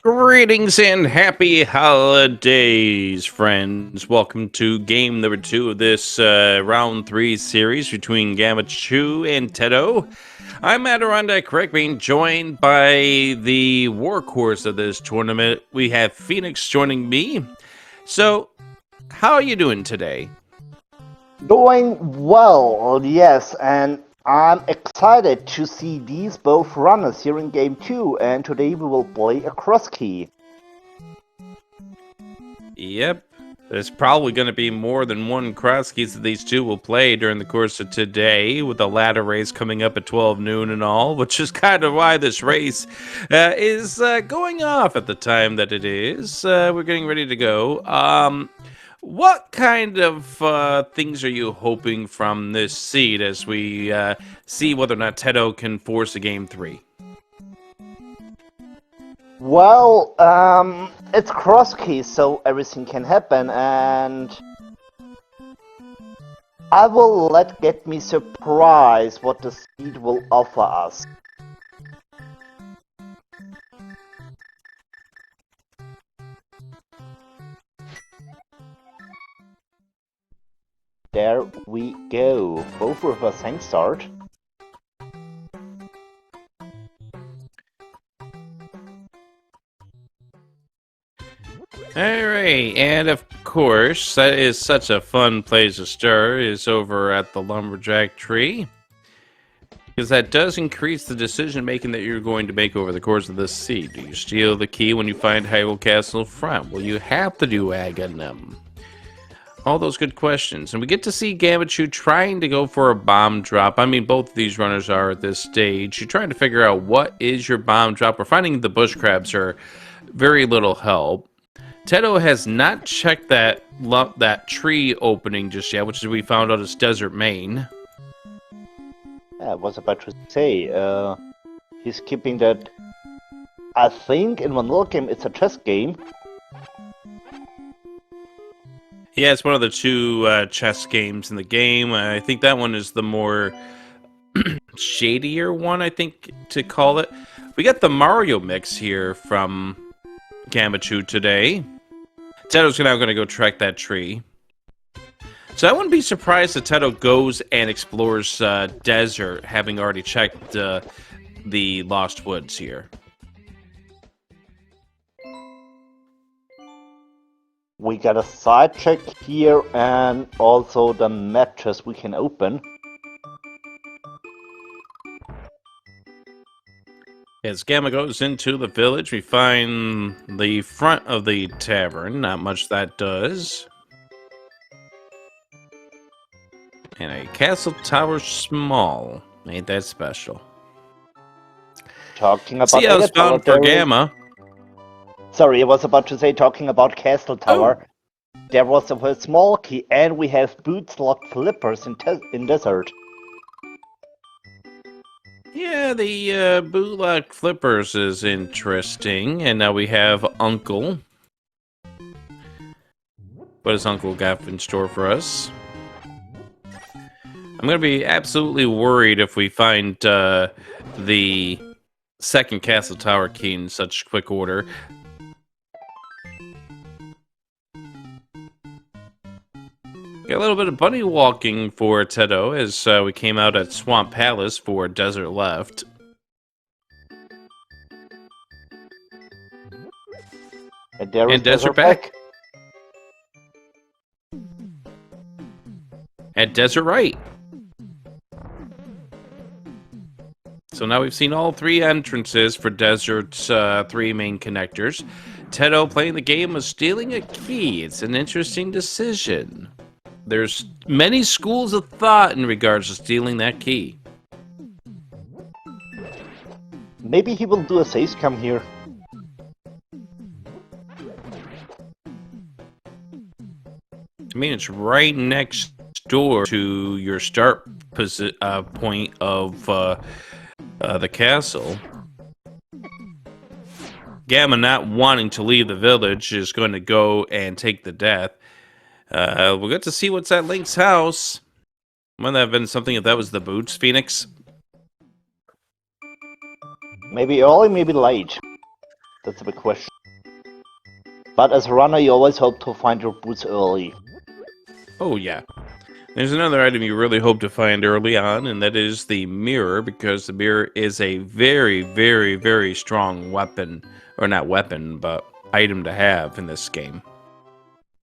Greetings and happy holidays, friends. Welcome to game number 2 of this round 3 series between Gammachuu and Teto. I'm Adirondack Rick, being joined by the workhorse of this tournament. We have Phoenix joining me. So, how are you doing today? Doing well, yes, and I'm excited to see these both runners here in game 2, and today we will play a cross key. Yep. There's probably going to be more than one cross keys that these two will play during the course of today, with the ladder race coming up at 12 noon and all, which is kind of why this race is going off at the time that it is. We're getting ready to go. What kind of things are you hoping from this seed as we see whether or not Teto can force a game 3? Well, it's cross key, so everything can happen, and I will get me surprised what the seed will offer us. There we go. Both of us hang start. Alright, and of course, that is such a fun place to start, is over at the lumberjack tree. Because that does increase the decision making that you're going to make over the course of this seed. Do you steal the key when you find Hyrule Castle front? Will you have to do Aghanim? All those good questions. And we get to see Gammachuu trying to go for a bomb drop. I mean, both of these runners are at this stage. You're trying to figure out what is your bomb drop. We're finding the bush crabs are very little help. Teto has not checked that tree opening just yet, which we found out is Desert Main. I was about to say, he's keeping that. I think in one little game it's a chess game. Yeah, it's one of the two chess games in the game. I think that one is the more shadier one, I think, to call it. We got the Mario mix here from Gammachuu today. Teto's now going to go track that tree. So I wouldn't be surprised if Teto goes and explores desert, having already checked the Lost Woods here. We got a side check here and also the matches we can open. As Gamma goes into the village, we find the front of the tavern. Not much that does. And a castle tower small. Ain't that special. Talking about see how it's found for Gamma. Sorry, I was about to say, talking about Castle Tower, there was a small key, and we have boots locked flippers in desert. Yeah, the bootlock flippers is interesting, and now we have Uncle. What has Uncle got in store for us? I'm gonna be absolutely worried if we find the second Castle Tower key in such quick order. Got a little bit of bunny walking for Teto as we came out at Swamp Palace for Desert Left. And there is Desert back. At Desert Right. So now we've seen all three entrances for Desert's three main connectors. Teto playing the game of stealing a key. It's an interesting decision. There's many schools of thought in regards to stealing that key. Maybe he will do a save scam here. I mean, it's right next door to your start point of the castle. Gamma, not wanting to leave the village, is going to go and take the death. We'll get to see what's at Link's house. Might that have been something if that was the boots, Phoenix? Maybe early, maybe late. That's a big question. But as a runner, you always hope to find your boots early. Oh, yeah. There's another item you really hope to find early on, and that is the mirror, because the mirror is a very, very, very strong weapon. Or not weapon, but item to have in this game.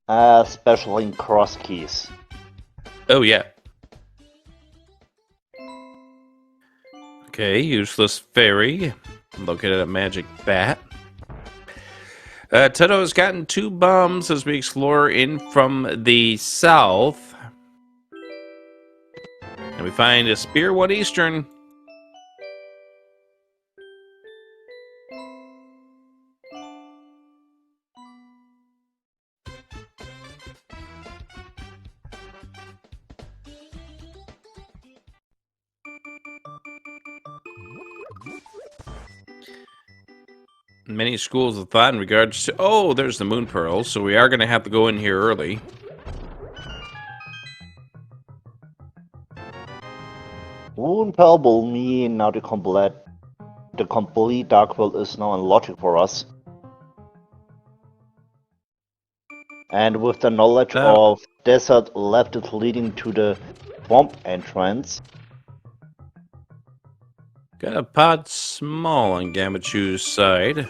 Especially in cross keys. Oh, yeah. Okay, useless fairy. Located a magic bat. Teto has gotten 2 bombs as we explore in from the south. And we find a spear 1 eastern. Many schools of thought in regards to... Oh, there's the moon pearl, so we are going to have to go in here early. Moon Pearl will mean now the complete Dark World is now unlocked for us. And with the knowledge of desert left it leading to the swamp entrance. Got a pot small on Gammachoo's side.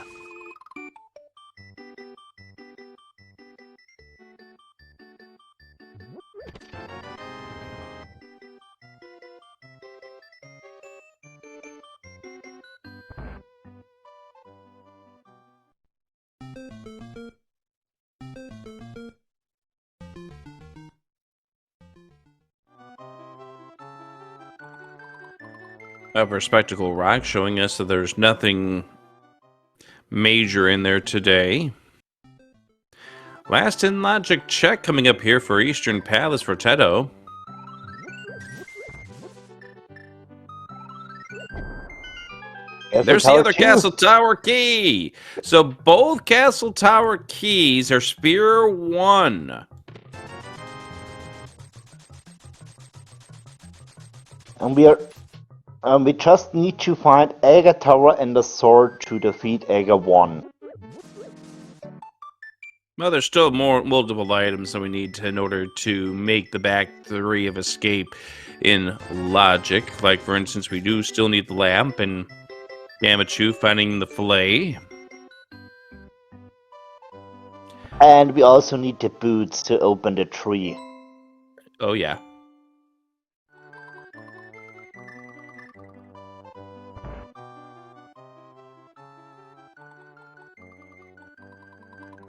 Upper Spectacle Rock showing us that there's nothing major in there today. Last in logic check coming up here for Eastern Palace for Teto. There's the other Castle Tower key. So both Castle Tower keys are Spear 1. And we just need to find Aga Tower and the sword to defeat Aga 1. Well, there's still multiple items that we need in order to make the back 3 of escape in logic. Like, for instance, we do still need the lamp and Gammachuu finding the fillet. And we also need the boots to open the tree. Oh, yeah.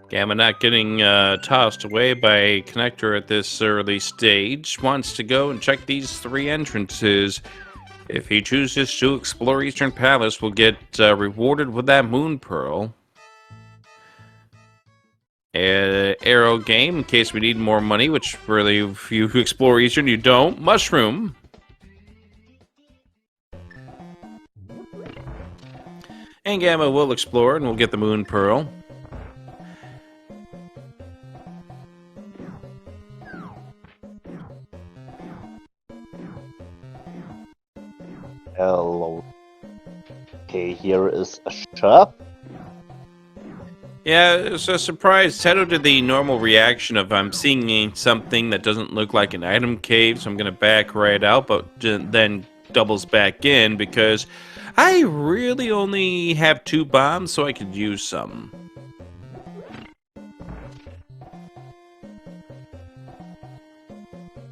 Gamma not getting tossed away by a connector at this early stage. Wants to go and check these 3 entrances. If he chooses to explore Eastern Palace, we'll get rewarded with that moon pearl. Arrow game, in case we need more money, which really, if you explore Eastern, you don't. Mushroom. And Gamma will explore, and we'll get the moon pearl. Hello. Okay, here is a shop. Yeah, it's a surprise. Teto did the normal reaction of I'm seeing something that doesn't look like an item cave, so I'm going to back right out, but then doubles back in because I really only have 2 bombs, so I could use some.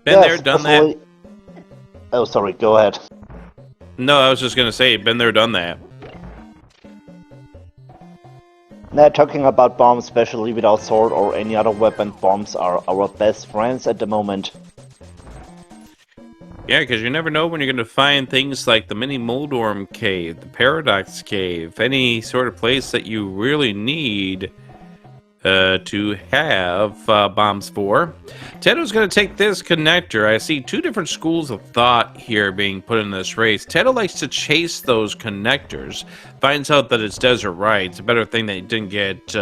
Been there, done that. Oh, sorry, go ahead. No, I was just going to say, been there, done that. Now, talking about bombs, especially without sword or any other weapon, bombs are our best friends at the moment. Yeah, because you never know when you're going to find things like the mini Moldorm cave, the Paradox cave, any sort of place that you really need to have bombs for. Teto's going to take this connector. I see 2 different schools of thought here being put in this race. Teto likes to chase those connectors. Finds out that it's desert right. It's a better thing that he didn't get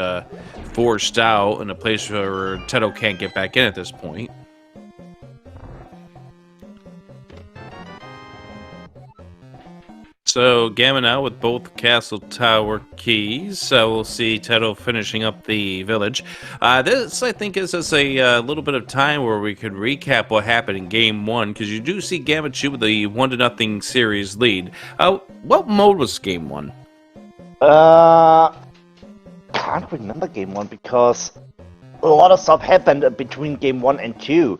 forced out in a place where Teto can't get back in at this point. So Gamma now with both castle tower keys. We'll see Teto finishing up the village. This, I think, is just a little bit of time where we could recap what happened in Game 1, because you do see Gammachuu with a 1-0 series lead. What mode was Game 1? Can't remember Game 1 because a lot of stuff happened between Game 1 and 2.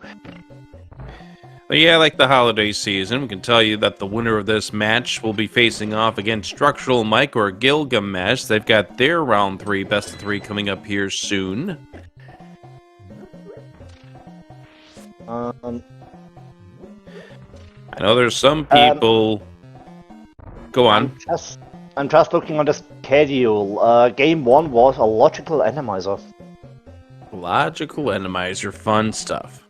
But yeah, like the holiday season, we can tell you that the winner of this match will be facing off against Structural Mike or Gilgamesh. They've got their round 3 best of 3 coming up here soon. Um, I know there's some people. Go on. I'm just looking on the schedule. Game 1 was a logical randomizer. Logical randomizer, fun stuff.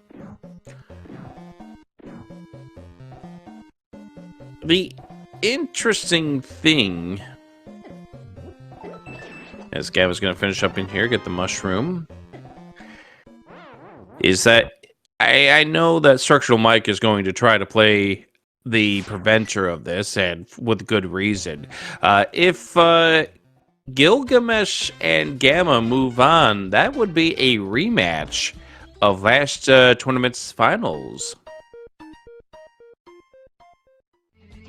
The interesting thing, as Gavin's going to finish up in here, get the mushroom, is that I know that Structural Mike is going to try to play the preventer of this, and with good reason. If Gilgamesh and Gamma move on, that would be a rematch of last tournament's finals.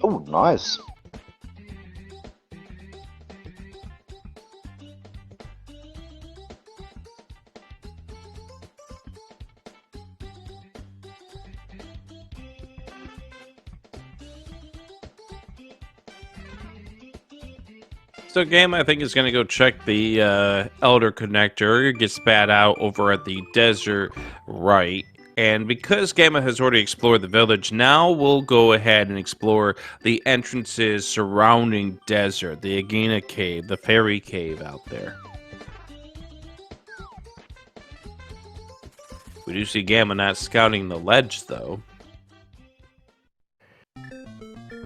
Oh, nice. So Gamma, I think, is going to go check the Elder Connector. It gets spat out over at the desert right. And because Gamma has already explored the village, now we'll go ahead and explore the entrances surrounding desert, the Agena Cave, the Fairy Cave out there. We do see Gamma not scouting the ledge, though.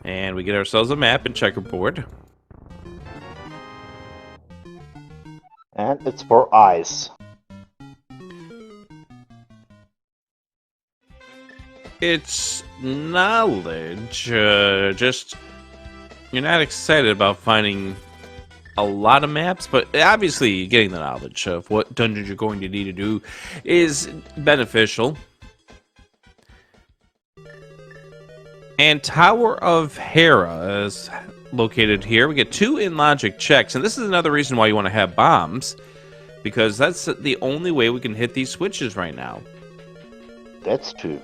And we get ourselves a map and checkerboard. And it's for ice. It's knowledge, just you're not excited about finding a lot of maps, but obviously getting the knowledge of what dungeons you're going to need to do is beneficial. And Tower of Hera is located here. We get 2 in logic checks, and this is another reason why you want to have bombs, because that's the only way we can hit these switches right now. That's true.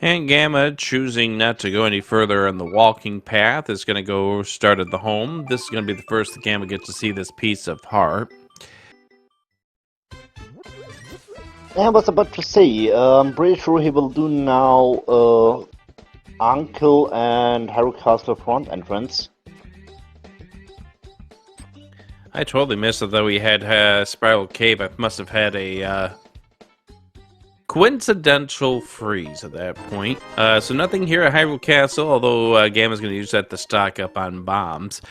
And Gamma, choosing not to go any further on the walking path, is going to go start at the home. This is going to be the first that Gamma gets to see this piece of heart. I was about to say, I'm pretty sure he will do now Uncle and Harry Castle front entrance. I totally missed it, though. We had Spiral Cave. I must have had a coincidental freeze at that point. So nothing here at Hyrule Castle, although Gamma's going to use that to stock up on bombs.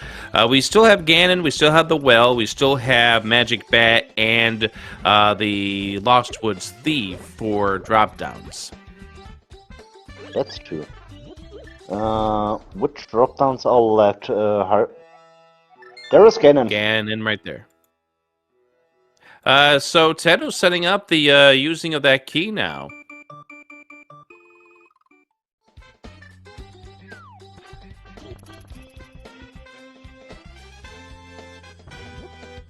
We still have Ganon, we still have the Well, we still have Magic Bat, and the Lost Woods Thief for drop-downs. That's true. Which drop-downs are left? There is Ganon. Ganon right there. So Teto's setting up the using of that key now.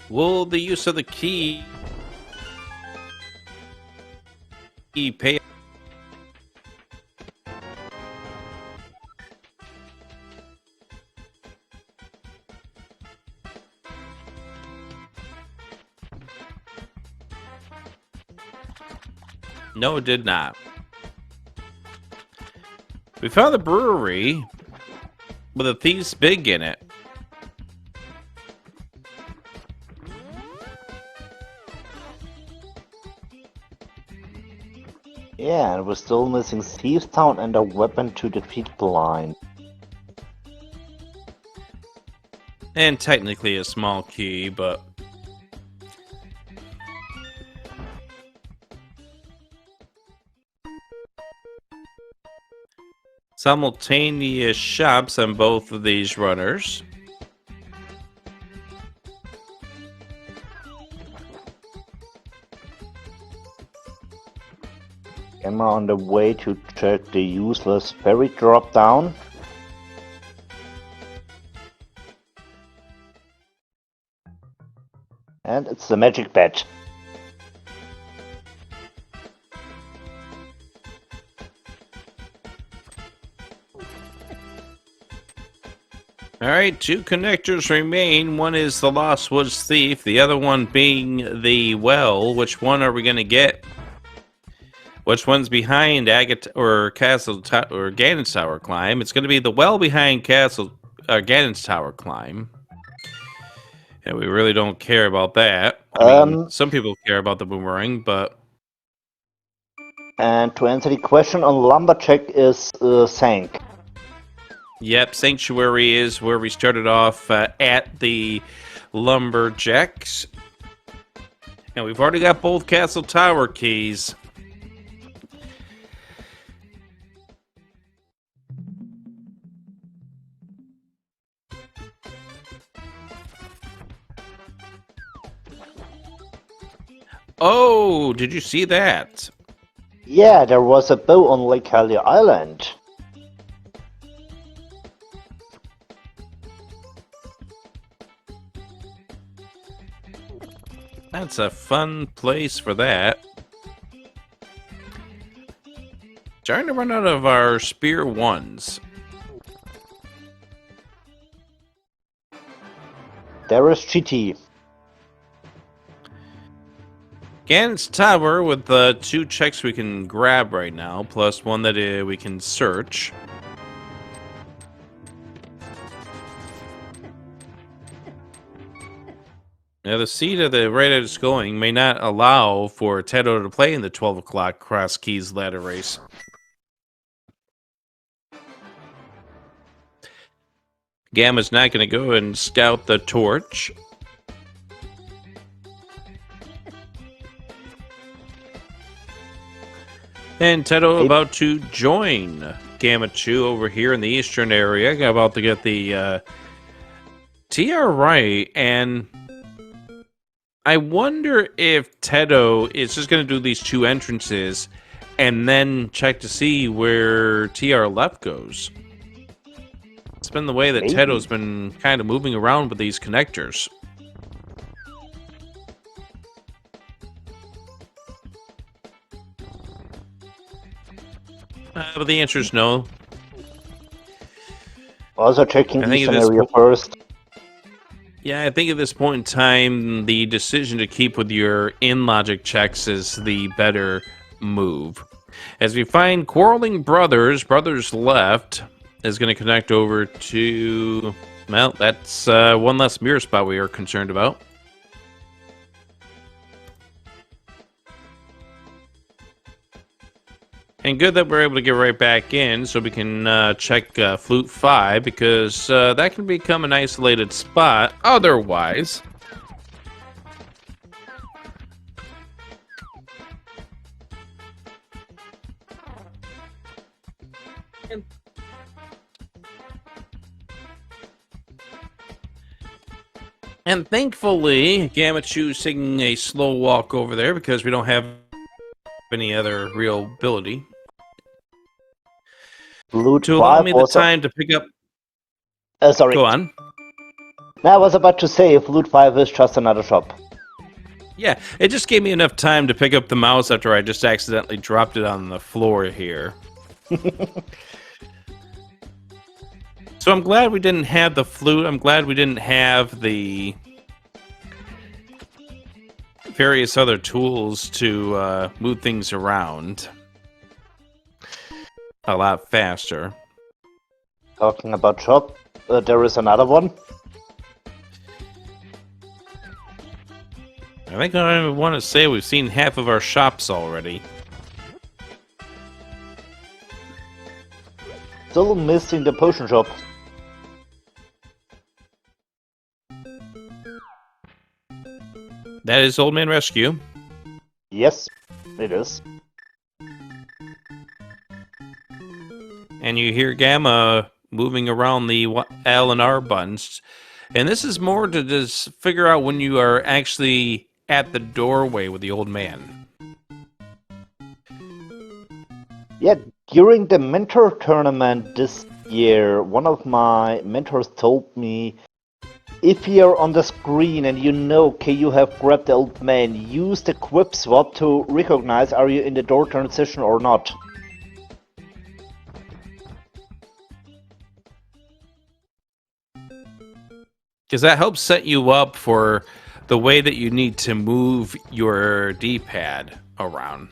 Will the use of the key pay? No, it did not. We found the brewery with a Thief's Big in it. Yeah, and we're still missing Thieves Town and a weapon to defeat Blind. And technically a small key, but simultaneous shops on both of these runners. Gamma on the way to check the useless ferry drop down. And it's the magic bat. Alright, 2 connectors remain. One is the Lost Woods Thief, the other one being the well. Which one are we going to get? Which one's behind Castle or Ganon's Tower Climb? It's going to be the well behind Ganon's Tower Climb. And we really don't care about that. I mean, some people care about the boomerang, but... And to answer the question on Lumberjack is Sank. Yep, Sanctuary is where we started off at the Lumberjacks. And we've already got both Castle Tower keys. Oh, did you see that? Yeah, there was a bow on Lake Hallie Island. That's a fun place for that. Trying to run out of our Spear 1s. There is GT. Ganon's Tower with the 2 checks we can grab right now, plus one that we can search. Now, the seat of the rate it's going may not allow for Teto to play in the 12 o'clock Cross Keys ladder race. Gamma's not going to go and scout the torch. And Teto about to join Gammachuu over here in the eastern area. About to get the TR right, and I wonder if Teto is just going to do these 2 entrances and then check to see where TR left goes. It's been the way that Teto's been kind of moving around with these connectors. But the answer is no. Also checking eastern area first. Yeah, I think at this point in time, the decision to keep with your in-logic checks is the better move. As we find Quarreling Brothers left is going to connect over to... Well, that's one less mirror spot we are concerned about. And good that we're able to get right back in so we can check Flute 5, because that can become an isolated spot otherwise. And thankfully, Gammachoo's taking a slow walk over there because we don't have any other real ability. To allow me the time to pick up... sorry. Go on. I was about to say, Flute 5 is just another shop. Yeah, it just gave me enough time to pick up the mouse after I just accidentally dropped it on the floor here. So I'm glad we didn't have the flute. I'm glad we didn't have the various other tools to move things around a lot faster. Talking about shop, there is another one. I think I want to say we've seen half of our shops already. Still missing the potion shop. That is Old Man Rescue. Yes, it is. and you hear Gamma moving around the L and R buttons. And this is more to just figure out when you are actually at the doorway with the old man. Yeah, during the mentor tournament this year, one of my mentors told me, if you're on the screen and you know, okay, you have grabbed the old man, use the quip swap to recognize are you in the door transition or not. Because that helps set you up for the way that you need to move your D-pad around.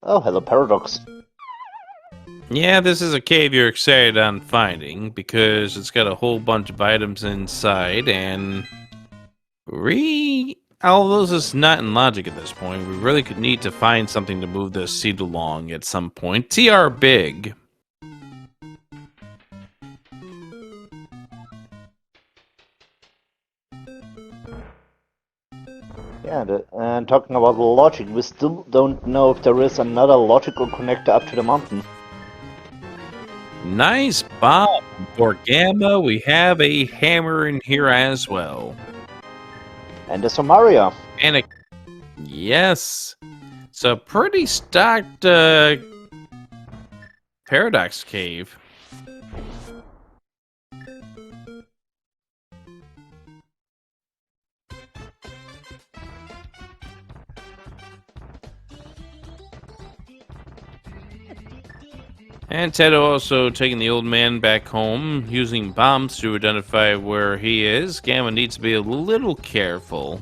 Oh, hello, Paradox. Yeah, this is a cave you're excited on finding because it's got a whole bunch of items inside, and although this is not in logic at this point, we really could need to find something to move this seat along at some point. TR big. Yeah, and talking about logic, we still don't know if there is another logical connector up to the mountain. Nice bomb. For Gamma, we have a hammer in here as well. And the Samaria. And a... Yes. It's a pretty stocked Paradox Cave. And Teto also taking the old man back home, using bombs to identify where he is. Gamma needs to be a little careful.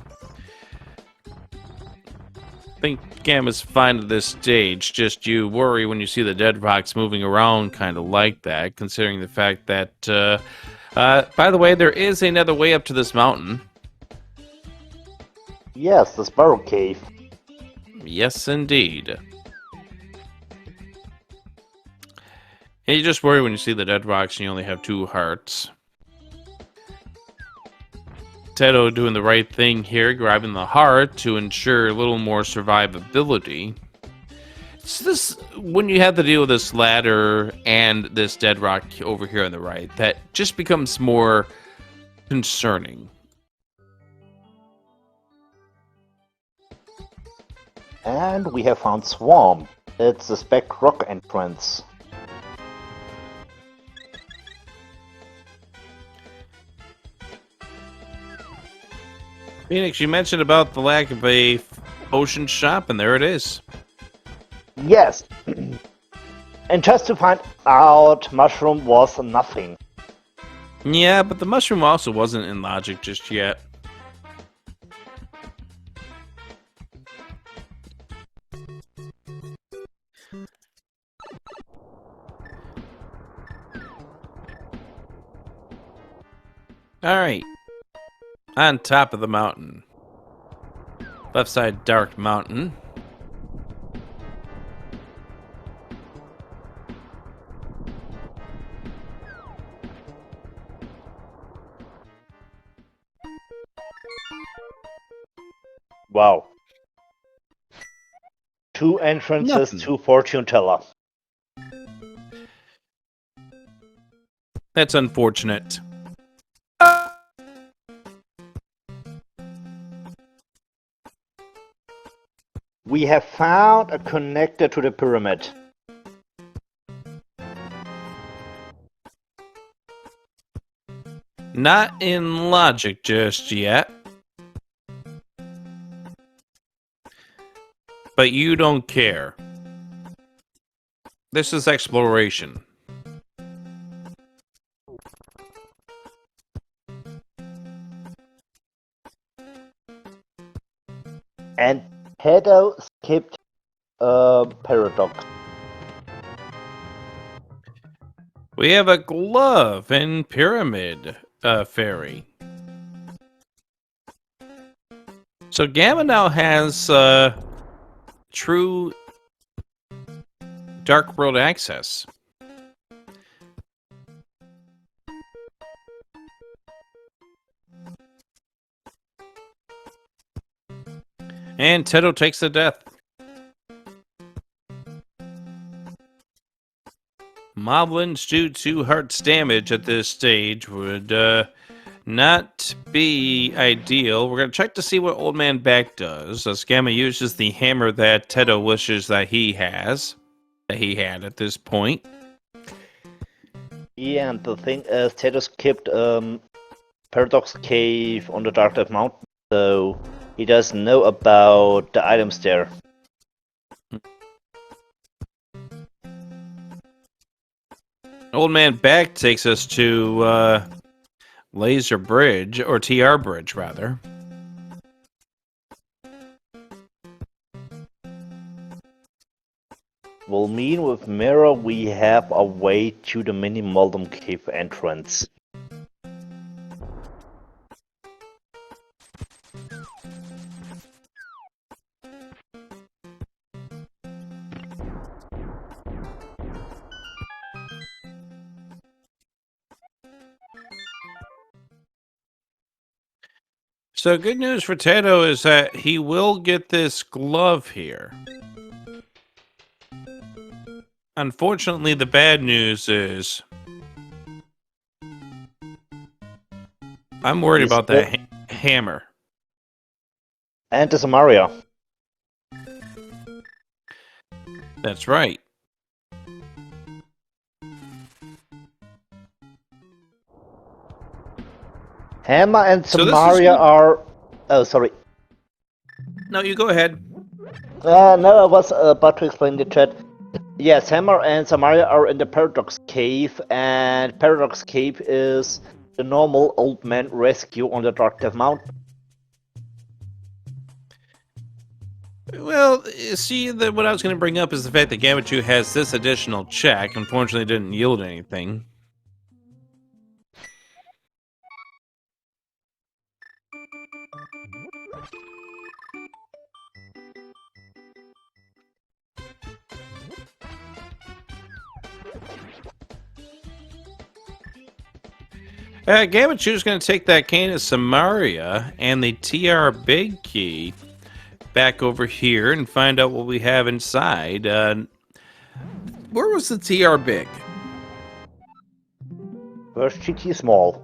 I think Gamma's fine at this stage, just you worry when you see the dead rocks moving around kind of like that, considering the fact that, by the way, there is another way up to this mountain. Yes, the Sparrow Cave. Yes, indeed. And you just worry when you see the dead rocks and you only have 2 hearts. Teto doing the right thing here, grabbing the heart to ensure a little more survivability. It's this, when you have to deal with this ladder and this dead rock over here on the right, that just becomes more concerning. And we have found Swarm. It's the Spec Rock entrance. Phoenix, you mentioned about the lack of a potion shop, and there it is. Yes. And just to find out, Mushroom was nothing. Yeah, but the mushroom also wasn't in logic just yet. Alright. On top of the mountain. Left side, dark mountain. Wow. 2 entrances, Nothing. 2 fortune teller. That's unfortunate. We have found a connector to the pyramid. Not in logic just yet. But you don't care. This is exploration. And Teto skipped Paradox. We have a glove and pyramid fairy. So Gamma now has true Dark World access. And Teto takes the death. moblins do 2 hearts damage at this stage would not be ideal. We're going to check to see what Old Man Back does, as Gamma uses the hammer that Teto wishes that he had at this point. Yeah, and the thing is, Teto skipped Paradox Cave on the Dark Death Mountain, so he doesn't know about the items there. Old Man Back takes us to Laser Bridge, or TR Bridge, rather. Will mean with Mirror we have a way to the mini Moldum Cave entrance. So good news for Teto is that he will get this glove here. Unfortunately, the bad news is I'm worried about that hammer. And the Samaria. That's right. Hammer and So this is Samaria good. are... Oh, sorry. No, you go ahead. No, I was about to explain the chat. Yes, Hammer and Samaria are in the Paradox Cave, and Paradox Cave is the normal Old Man rescue on the Dark Death Mountain. Well, see, what I was going to bring up is the fact that Gammachuu has this additional check. Unfortunately, it didn't yield anything. Gammachuu is going to take that cane of Samaria and the TR Big Key back over here and find out what we have inside. Where was the TR Big? Where's GT Small?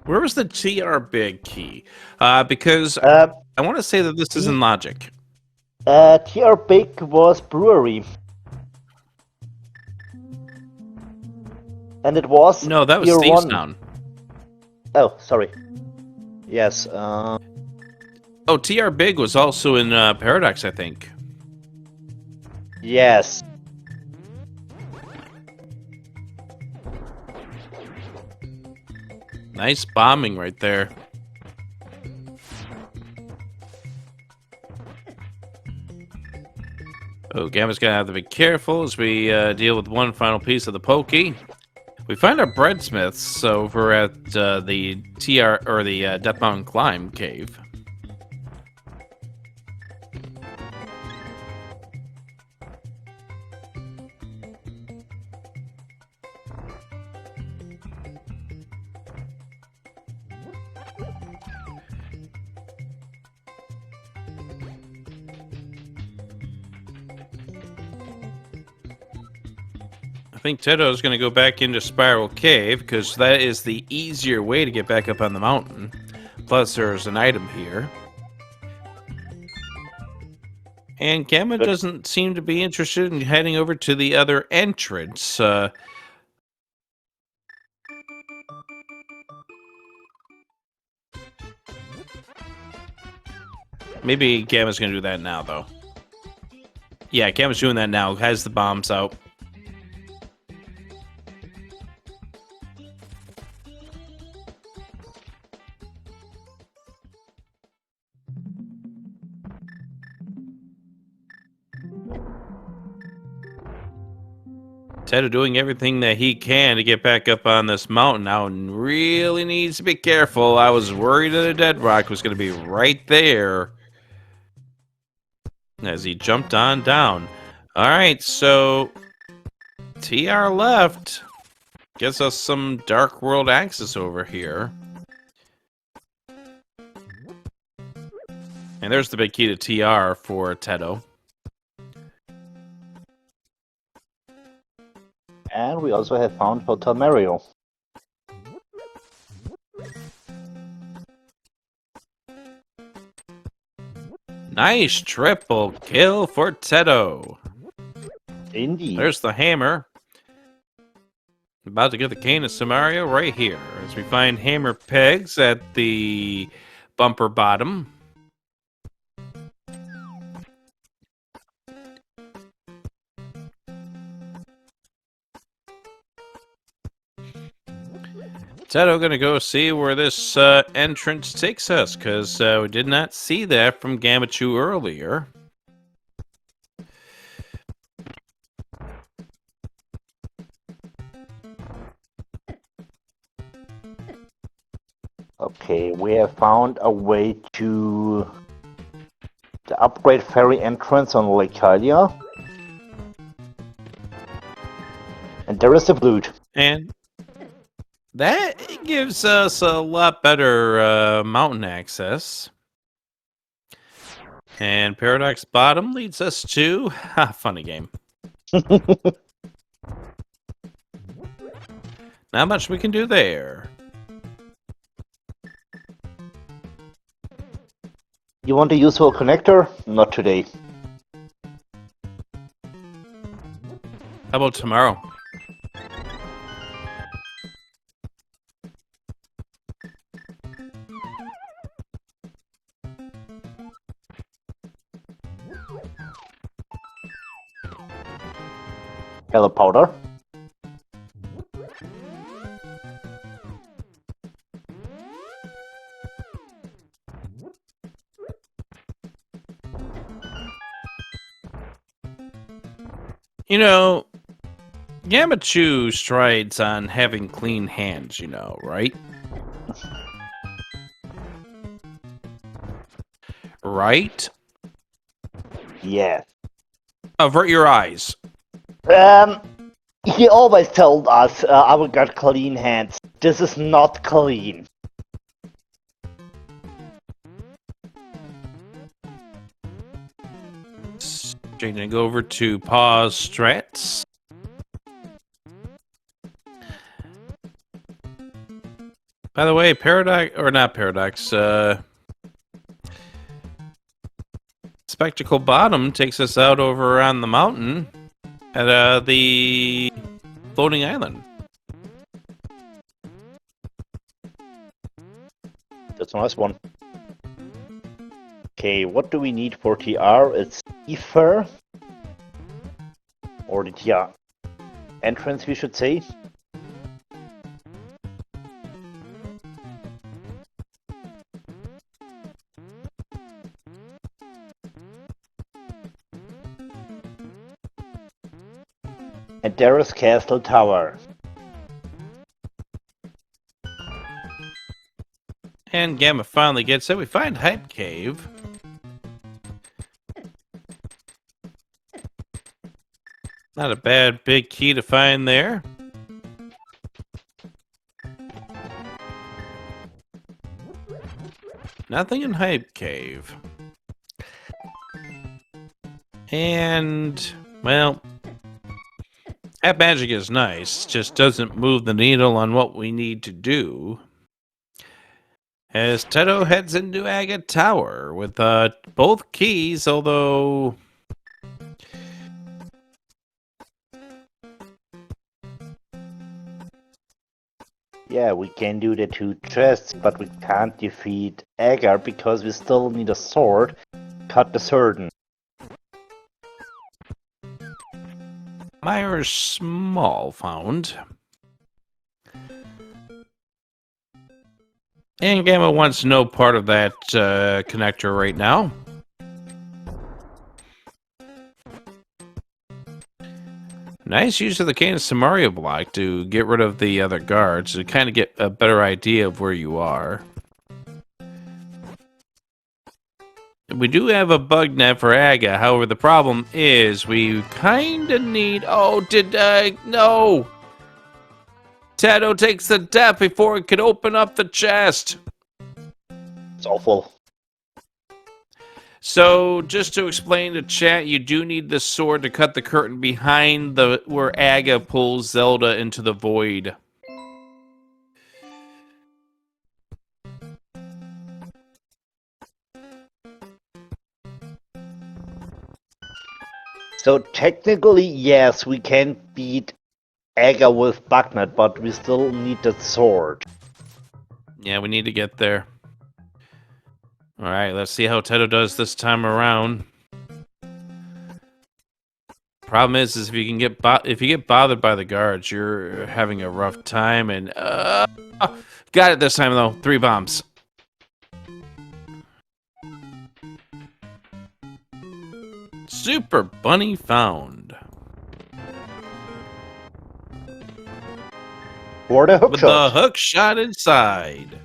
Where was the TR Big Key? Because Uh, I want to say that this is in logic. TR Big was Brewery. And it was No, that was Tier 1. Stevestown. Oh, sorry. Yes, Oh, TR Big was also in Paradox, I think. yes. Nice bombing right there. Oh, Gamma's gonna have to be careful as we deal with one final piece of the pokey. We find our breadsmiths over at the TR or the Death Mountain Climb cave. I think Teto is going to go back into Spiral Cave because that is the easier way to get back up on the mountain. Plus, there's an item here. And Gamma doesn't seem to be interested in heading over to the other entrance. Maybe Gamma's going to do that now, though. Yeah, Gamma's doing that now. Has the bombs out. Teto doing everything that he can to get back up on this mountain now and really needs to be careful. I was worried that a dead rock was going to be right there as he jumped on down. All right, so TR left gets us some Dark World access over here. And there's the big key to TR for Teto. And we also have found Hotel Mario. Nice triple kill for Teto. Indeed. There's the hammer. About to get the cane of Samaria right here as we find hammer pegs at the bumper bottom. Teto gonna go see where this entrance takes us, because we did not see that from Gammachuu earlier. Okay, we have found a way to the upgrade ferry entrance on Lake Hylia. And there is the flute. And that gives us a lot better mountain access. And Paradox Bottom leads us to... funny game. Not much we can do there. You want a useful connector? Not today. How about tomorrow? Hello, Powder. You know, Gammachuu strides on having clean hands, you know, right? Right? Yes. Avert your eyes. He always told us I got clean hands. This is not clean. Changing over to pause strats. By the way, Paradox, or not Paradox, Spectacle Bottom takes us out over on the mountain at the floating island. That's a nice one. Okay, what do we need for TR? It's ether. Or the TR entrance, we should say. And there is Castle Tower. And Gamma finally gets it. We find Hype Cave. Not a bad big key to find there. Nothing in Hype Cave. And, well, that magic is nice. Just doesn't move the needle on what we need to do. As Teto heads into Agate Tower with both keys, although... Yeah, we can do the two chests, but we can't defeat Agar because we still need a sword. Cut the Surgeon. Myers Small found. And Gamma wants no part of that connector right now. Nice use of the Cane of Samaria block to get rid of the other guards, to kind of get a better idea of where you are. We do have a bug net for Aga, however the problem is we kind of need... Oh, no! Teto takes the death before it could open up the chest! It's awful. So, just to explain to chat, you do need the sword to cut the curtain behind the where Aga pulls Zelda into the void. So technically, yes, we can beat Aga with Bucknet, but we still need the sword. Yeah, we need to get there. All right, let's see how Teto does this time around. Problem is if you can get if you get bothered by the guards, you're having a rough time. And got it this time though. 3 bombs. Super Bunny found. For the hook With shot. the hook shot inside.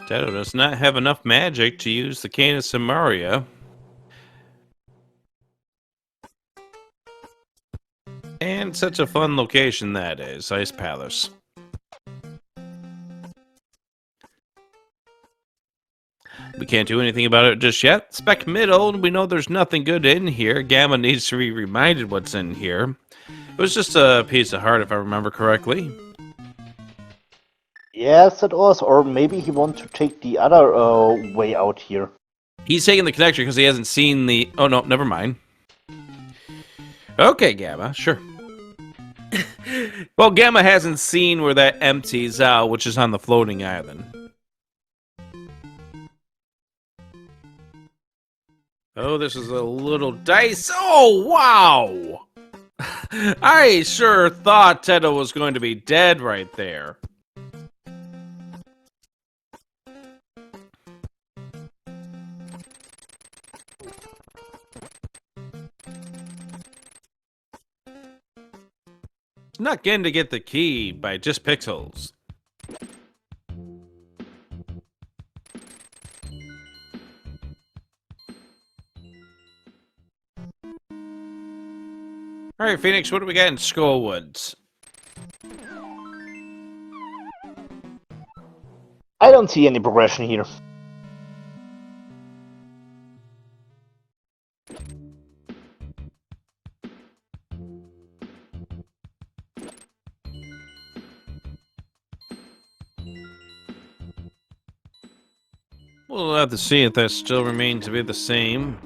Teto does not have enough magic to use the Cane of Samaria. And such a fun location that is, Ice Palace. We can't do anything about it just yet. Spec middle, we know there's nothing good in here. Gamma needs to be reminded what's in here. It was just a piece of heart, if I remember correctly. Yes, it was. Or maybe he wants to take the other way out here. He's taking the connector because he hasn't seen the... Oh, no, never mind. Okay, Gamma, sure. Well, Gamma hasn't seen where that empties out, which is on the floating island. Oh, this is a little dice. Oh, wow! I sure thought Teto was going to be dead right there. Snuck in to get the key by just pixels. Alright, Phoenix, what do we got in Skullwoods? I don't see any progression here. We'll have to see if that still remains to be the same.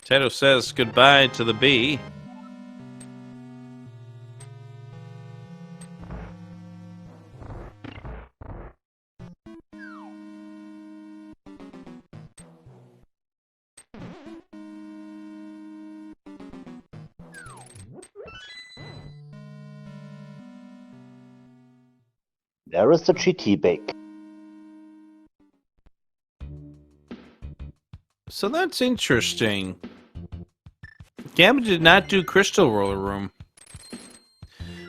Teto says goodbye to the bee. There is the GT bake. So that's interesting. Gamma did not do Crystal Roller Room.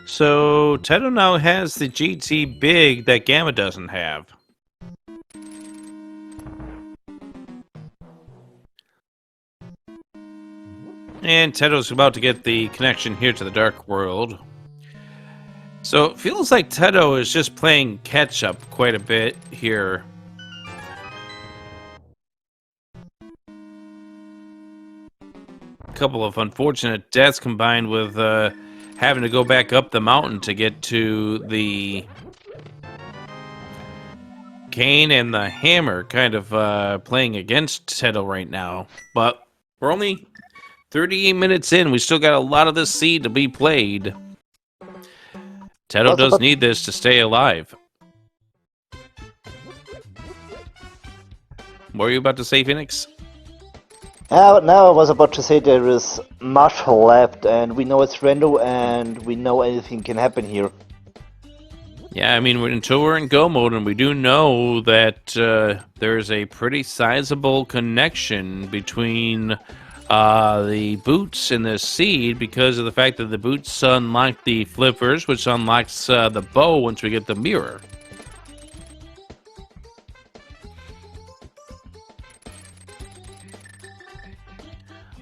So Teto now has the GT Big that Gamma doesn't have. And Teto's about to get the connection here to the Dark World. So it feels like Teto is just playing catch-up quite a bit here. A couple of unfortunate deaths combined with having to go back up the mountain to get to the cane and the hammer, kind of playing against Teto right now. But we're only 38 minutes in. We still got a lot of this seed to be played. Teto does need this to stay alive. What were you about to say, Phoenix? Now I was about to say there is much left, and we know it's Rendo, and we know anything can happen here. Yeah, I mean, until we're in go mode, and we do know that there's a pretty sizable connection between the boots and the seed because of the fact that the boots unlock the flippers, which unlocks the bow once we get the mirror.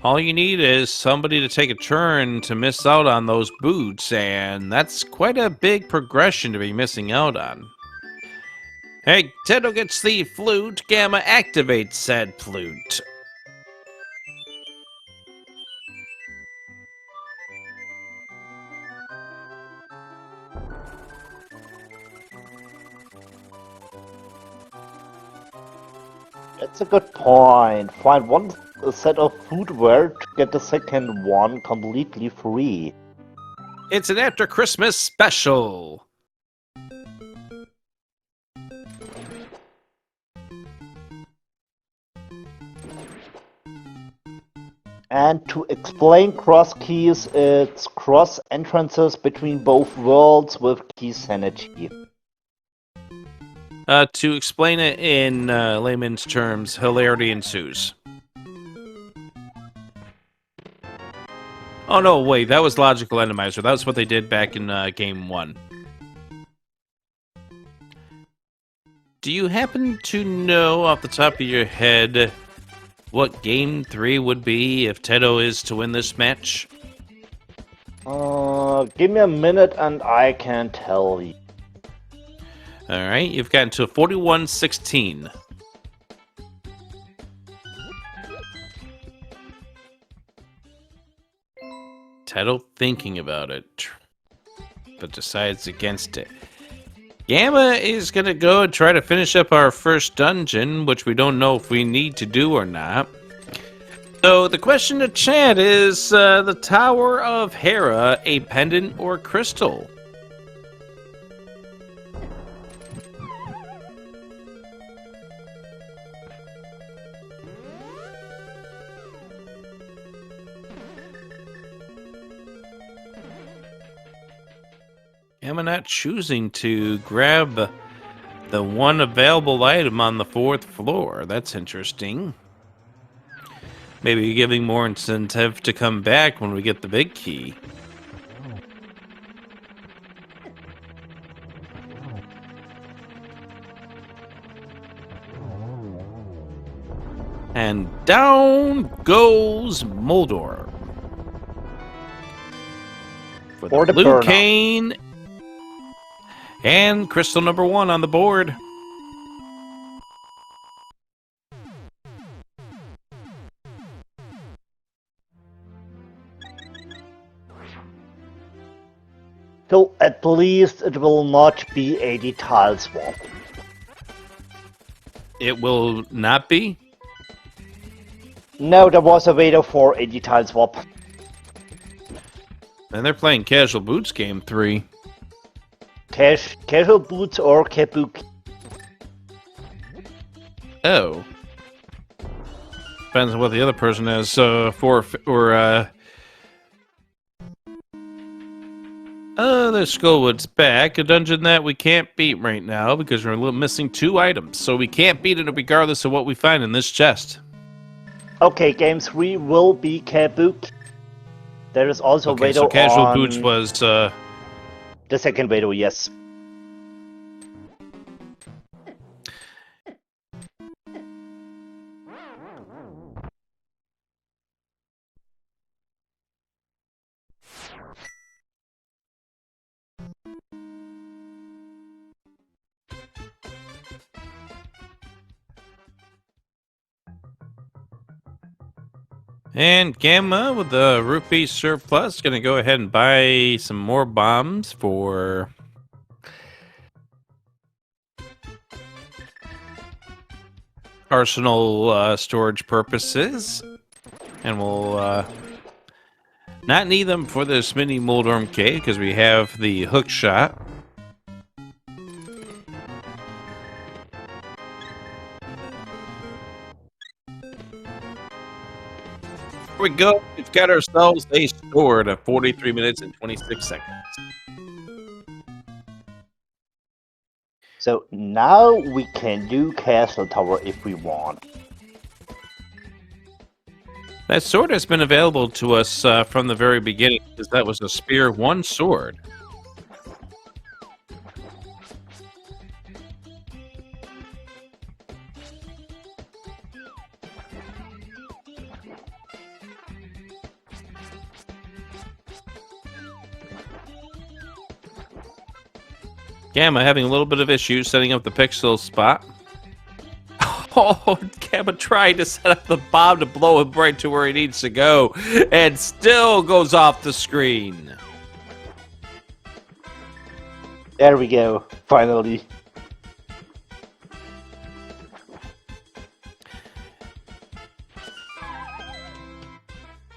All you need is somebody to take a turn to miss out on those boots, and that's quite a big progression to be missing out on. Hey, Teto gets the flute, Gamma activates said flute. That's a good point. Find one set of footwear to get the second one completely free. It's an after Christmas special. And to explain cross keys, it's cross entrances between both worlds with key sanity. To explain it in layman's terms, hilarity ensues. Oh no, wait, that was Logical Enemizer. That was what they did back in Game 1. Do you happen to know off the top of your head what Game 3 would be if Teto is to win this match? Give me a minute and I can tell you. Alright, you've gotten to 41-16. Teto thinking about it, but decides against it. Gamma is going to go and try to finish up our first dungeon, which we don't know if we need to do or not. So the question to chat is, the Tower of Hera a pendant or crystal? Am not choosing to grab the one available item on the 4th floor? That's interesting. Maybe giving more incentive to come back when we get the big key. And down goes Moldor. For the blue cane. And crystal number 1 on the board. So at least it will not be a detail swap. It will not be? No, there was a waiter for a detail swap. And they're playing Casual Boots Game 3. Casual boots or kabuki. Oh. Depends on what the other person has for, or, there's Skullwood's back, a dungeon that we can't beat right now because we're missing 2 items, so we can't beat it regardless of what we find in this chest. Okay, Game 3 will be kabuki. There is also okay, Vado so Casual on Boots was, the second Vado, yes. And Gamma, with the rupee surplus, going to go ahead and buy some more bombs for arsenal storage purposes. And we'll not need them for this mini Moldorm cave because we have the hook shot. Here we go. We've got ourselves a sword of 43 minutes and 26 seconds. So now we can do Castle Tower if we want. That sword has been available to us from the very beginning, because that was a spear, one sword. Gamma having a little bit of issues setting up the pixel spot. Oh, Gamma tried to set up the bomb to blow him right to where he needs to go, and still goes off the screen. There we go, finally.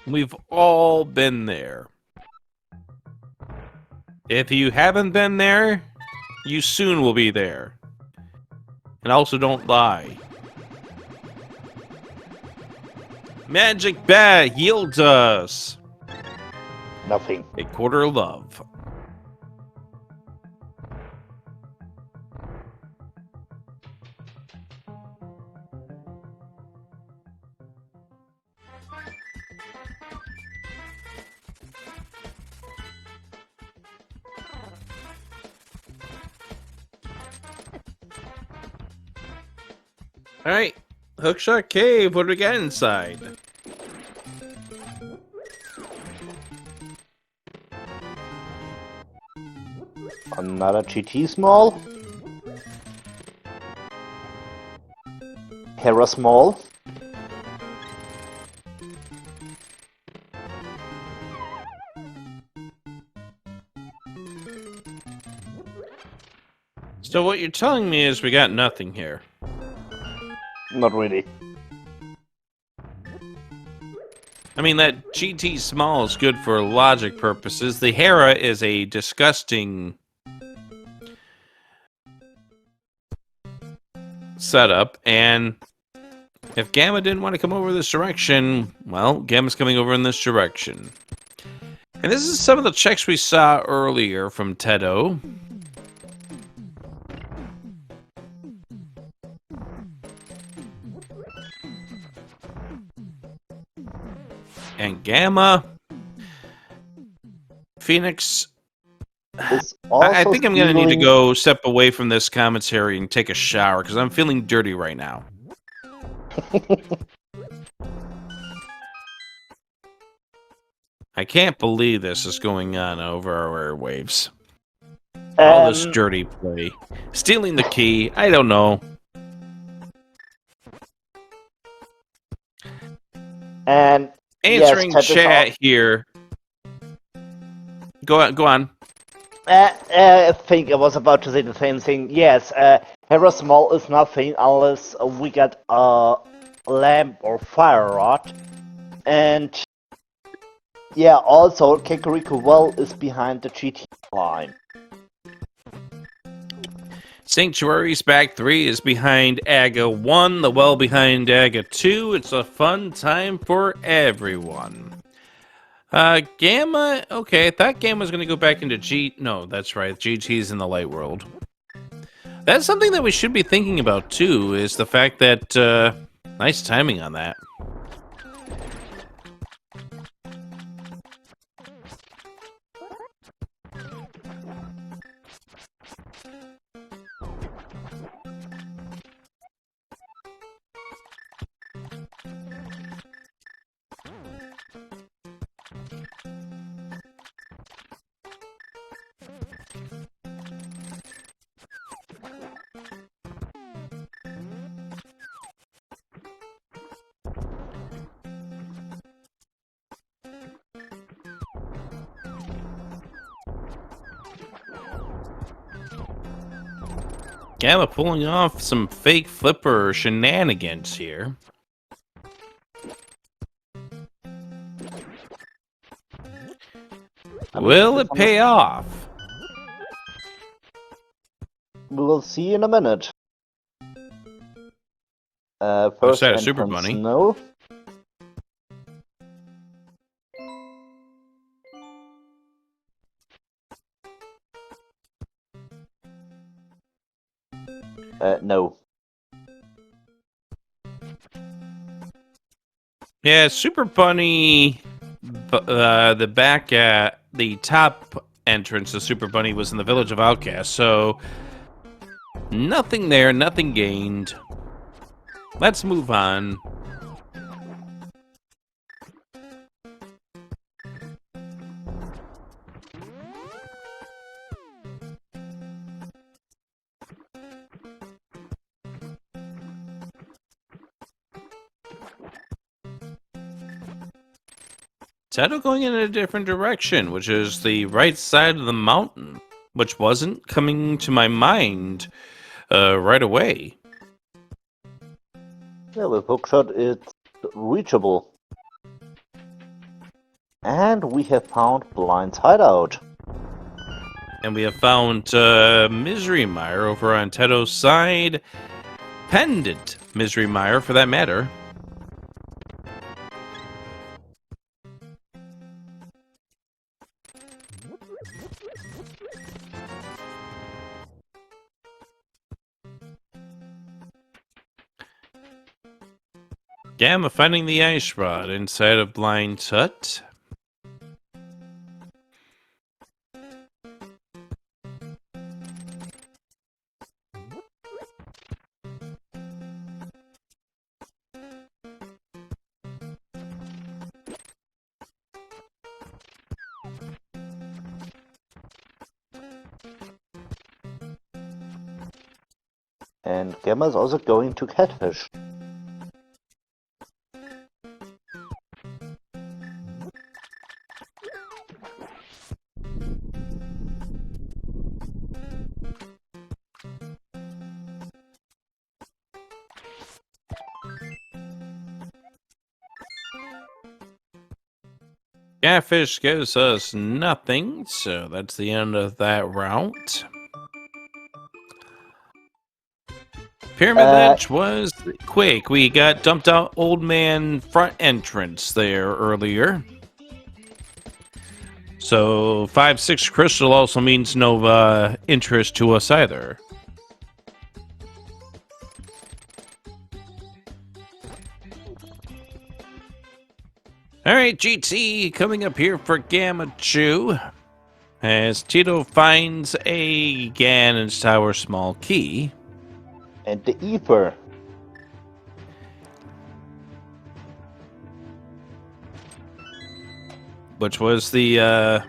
We've all been there. If you haven't been there, you soon will be there. And also don't lie. Magic bat yields us Nothing. a quarter of love. Alright, Hookshot Cave, what do we got inside? Another GT small. Hera small. So what you're telling me is we got nothing here. Not really. I mean, that GT small is good for logic purposes. The Hera is a disgusting setup, and if Gamma didn't want to come over this direction, well, Gamma's coming over in this direction. And this is some of the checks we saw earlier from Teto. And Gamma, Phoenix. I think I'm going to need to go step away from this commentary and take a shower because I'm feeling dirty right now. I can't believe this is going on over our airwaves. All this dirty play. Stealing the key, I don't know. And answering yes, chat here. Go on. I think I was about to say the same thing. Yes, Hera Small is nothing unless we get a lamp or fire rod. And yeah, also Kakariko Well is behind the GT line. Sanctuary's back 3 is behind AGA 1, the well behind AGA 2. It's a fun time for everyone. Gamma, okay, I thought Gamma was going to go back into G... No, that's right, GT's in the light world. That's something that we should be thinking about, too, is the fact that, nice timing on that. Gamma pulling off some fake flipper shenanigans here. Will it pay off? We'll see in a minute. First that a Super entrance, Bunny? no. No. Yeah, Super Bunny, the back at the top entrance to Super Bunny was in the Village of Outcasts, so nothing there, nothing gained. Let's move on. Teto going in a different direction, which is the right side of the mountain, which wasn't coming to my mind right away. Yeah, with hookshot it's reachable. And we have found Blind's hideout. And we have found Misery Mire over on Teto's side. Pendant Misery Mire, for that matter. Gamma finding the ice rod inside of Blind's hut. And Gamma is also going to catfish. Catfish gives us nothing, so that's the end of that route. Pyramid Ledge was quick. We got dumped out Old Man front entrance there earlier. So 5-6 crystal also means no interest to us either. Alright, GT coming up here for Gammachuu. As Teto finds a Ganon's Tower small key. And the Ether. Which was the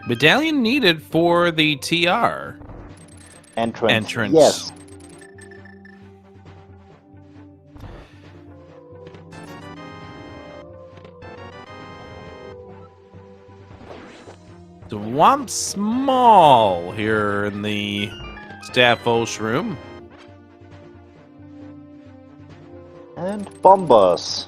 medallion needed for the TR Entrance. Yes. Swamp Small here in the Staffos room. And Bombas.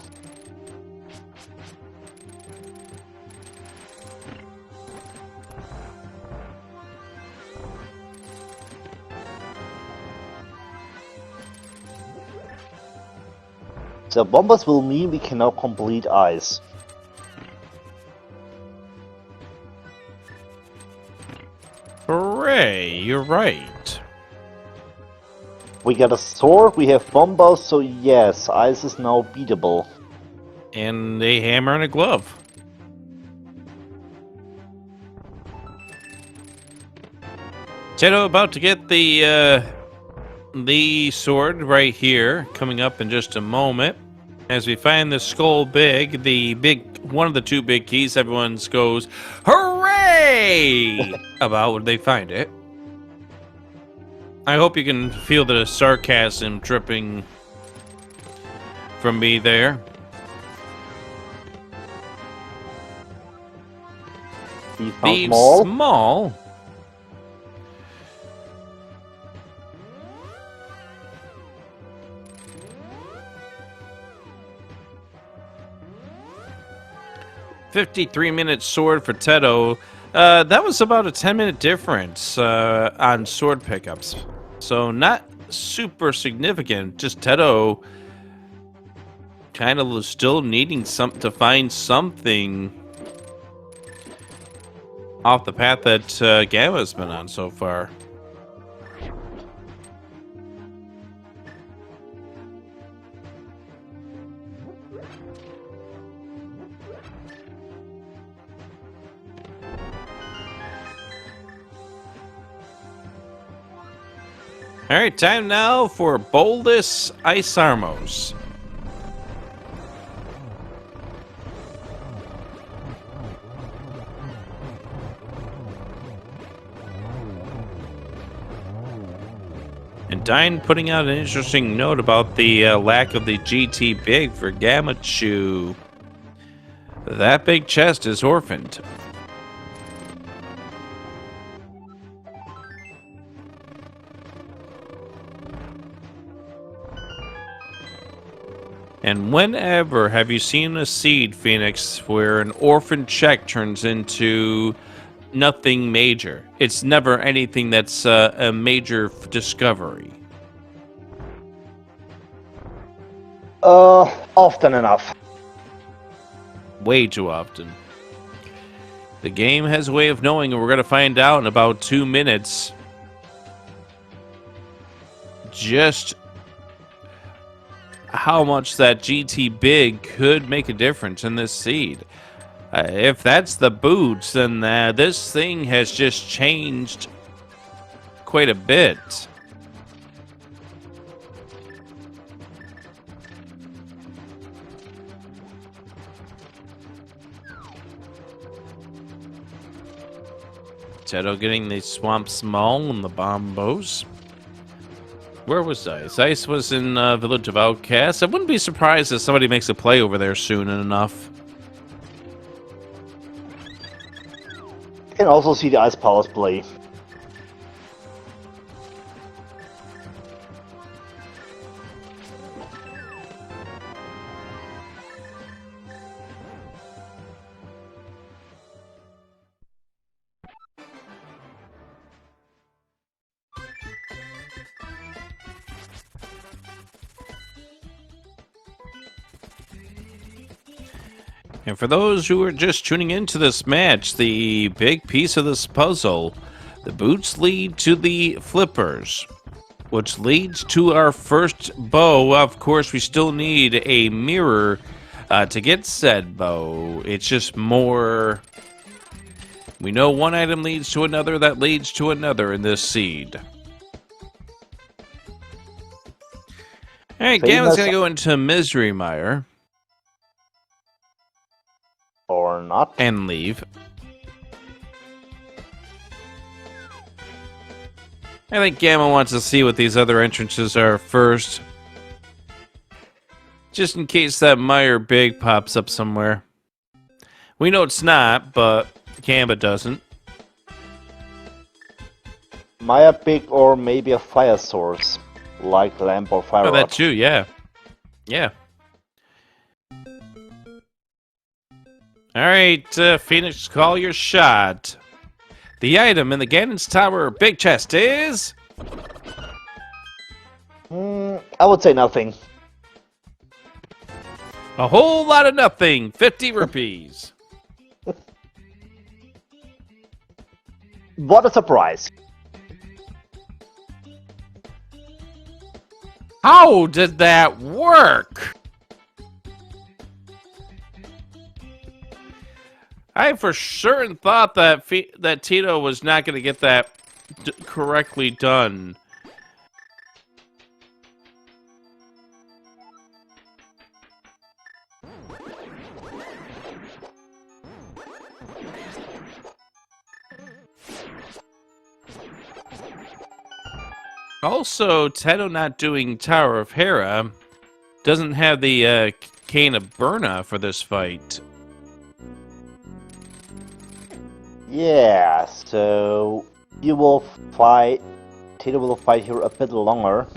So Bombas will mean we can now complete Ice. Hooray, you're right. We got a sword, we have Bombas, so yes, Ice is now beatable. And a hammer and a glove. Teto about to get the sword right here, coming up in just a moment. As we find the skull one of the two big keys, everyone goes, hooray! about when they find it. I hope you can feel the sarcasm dripping from me there. Be small. Small. $53-minute sword for Teto. That was about a 10-minute difference on sword pickups. So not super significant. Just Teto kind of still needing to find something off the path that Gamma's been on so far. Alright, time now for Boldest Ice Armos. And Dine putting out an interesting note about the lack of the GT Big for Gammachuu. That big chest is orphaned. And whenever have you seen a seed, Phoenix, where an orphan check turns into nothing major? It's never anything that's a major discovery. Often enough. Way too often. The game has a way of knowing, and we're going to find out in about 2 minutes just how much that GT Big could make a difference in this seed. If that's the boots, then this thing has just changed quite a bit. Teto getting the Swamp Small and the Bombos. Where was Ice? Ice was in Village of Outcasts. I wouldn't be surprised if somebody makes a play over there soon enough. You can also see the Ice Palace play. And for those who are just tuning into this match, the big piece of this puzzle, the boots lead to the flippers, which leads to our first bow. Of course, we still need a mirror to get said bow. It's just more... We know one item leads to another that leads to another in this seed. Alright, Gamma's gonna go into Misery Mire. Or not. And leave. I think Gamma wants to see what these other entrances are first. Just in case that Mire Big pops up somewhere. We know it's not, but Gamma doesn't. Maya Big or maybe a fire source, like lamp or fire Oh, rod. that too, yeah. Yeah. Alright, Phoenix, call your shot. The item in the Ganon's Tower big chest is... I would say nothing. A whole lot of nothing. 50 rupees. What a surprise. How did that work? I for certain thought that that Teto was not going to get that correctly done. Also, Teto not doing Tower of Hera doesn't have the Cane of Burna for this fight. Yeah, so you will fight. Teto will fight here a bit longer.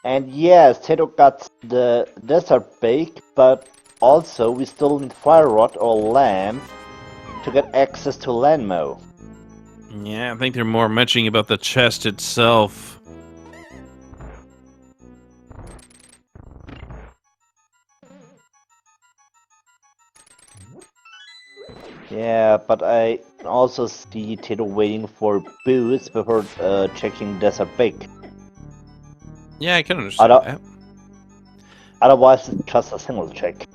And yes, Teto got the Desert Bake, but also we still need Fire Rod or Lamp to get access to Landmo. Yeah, I think they're more mentioning about the chest itself. Yeah, but I can also see Teto waiting for boots before checking Desert Bake. Yeah, I can understand Other that. Otherwise, it's just a single check.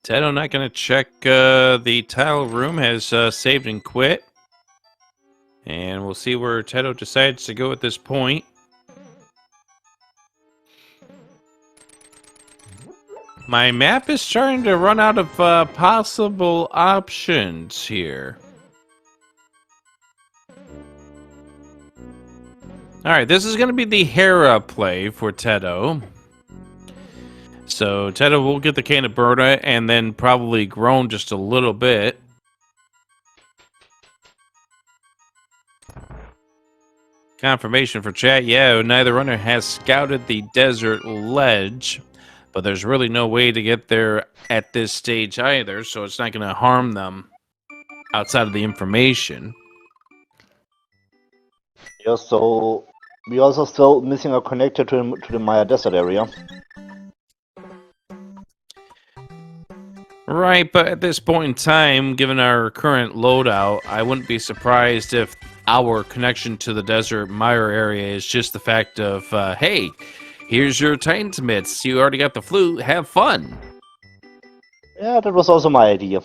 Teto not going to check the tile room, has saved and quit. And we'll see where Teto decides to go at this point. My map is starting to run out of possible options here. Alright, this is going to be the Hera play for Teto. So Teto will get the can of Berta and then probably groan just a little bit. Confirmation for chat. Yeah, neither runner has scouted the desert ledge, but there's really no way to get there at this stage either, so it's not going to harm them outside of the information. Yeah, so we also still missing a connector to the Maya Desert area. Right, but at this point in time, given our current loadout, I wouldn't be surprised if our connection to the desert mire area is just the fact of, hey, here's your Titan's mitts. You already got the flute. Have fun. Yeah, that was also my idea.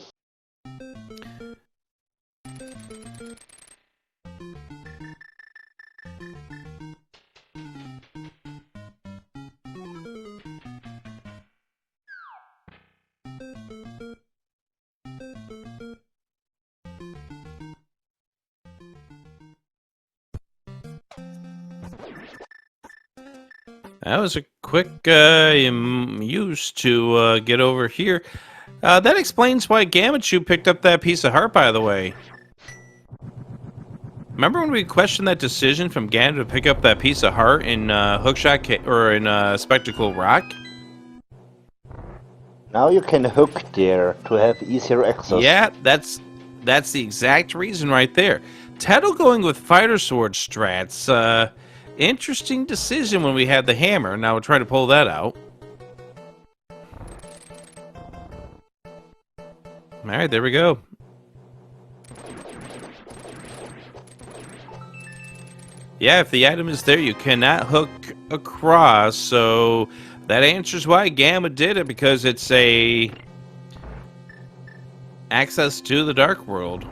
That was a quick use to get over here. That explains why Gammachuu picked up that piece of heart, by the way. Remember when we questioned that decision from Ganon to pick up that piece of heart in Hookshot or in Spectacle Rock? Now you can hook there to have easier access. Yeah, that's the exact reason right there. Teto going with fighter sword strats. Interesting decision when we had the hammer. Now we'll try to pull that out. Alright, there we go. Yeah, if the item is there, you cannot hook across, so that answers why Gamma did it, because it's a access to the Dark World.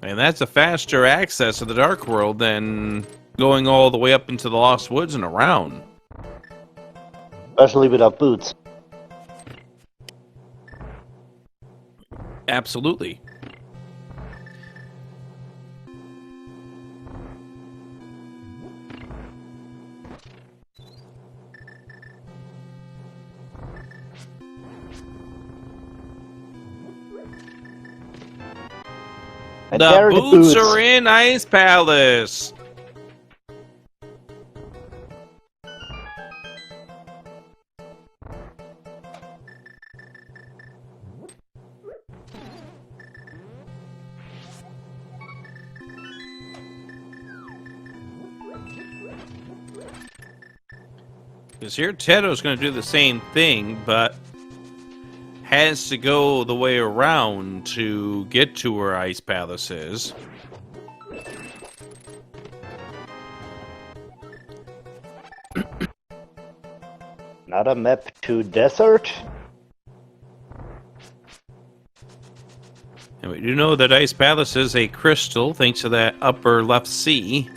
And that's a faster access to the Dark World than going all the way up into the Lost Woods and around. Especially without boots. Absolutely. And The there are boots are in Ice Palace. Because here Teto's going to do the same thing, but has to go the way around to get to where Ice Palace is. Not a map to desert. And we do know that Ice Palace is a crystal, thanks to that upper left sea.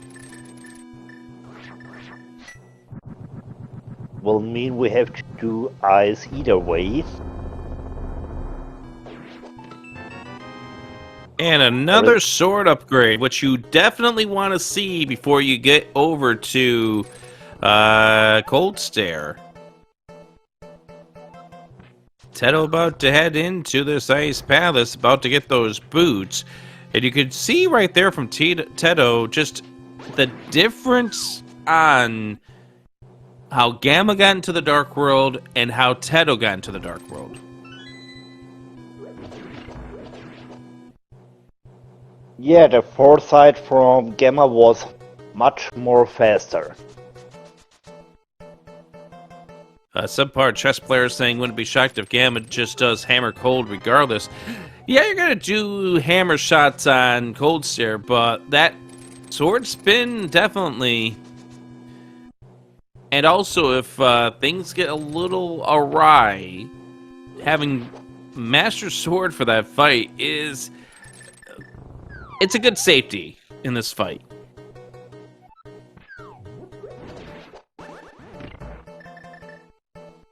Will mean we have to do ice either way. And another sword upgrade, which you definitely want to see before you get over to Cold Stare. Teto about to head into this Ice Palace, about to get those boots. And you could see right there from Teto just the difference on how Gamma got into the Dark World and how Teto got into the Dark World. Yeah, the foresight from Gamma was much more faster. Subpar chess player saying, wouldn't be shocked if Gamma just does hammer cold regardless. Yeah, you're going to do hammer shots on Cold Stare, but that sword spin, definitely. And also, if things get a little awry, having Master Sword for that fight it's a good safety in this fight.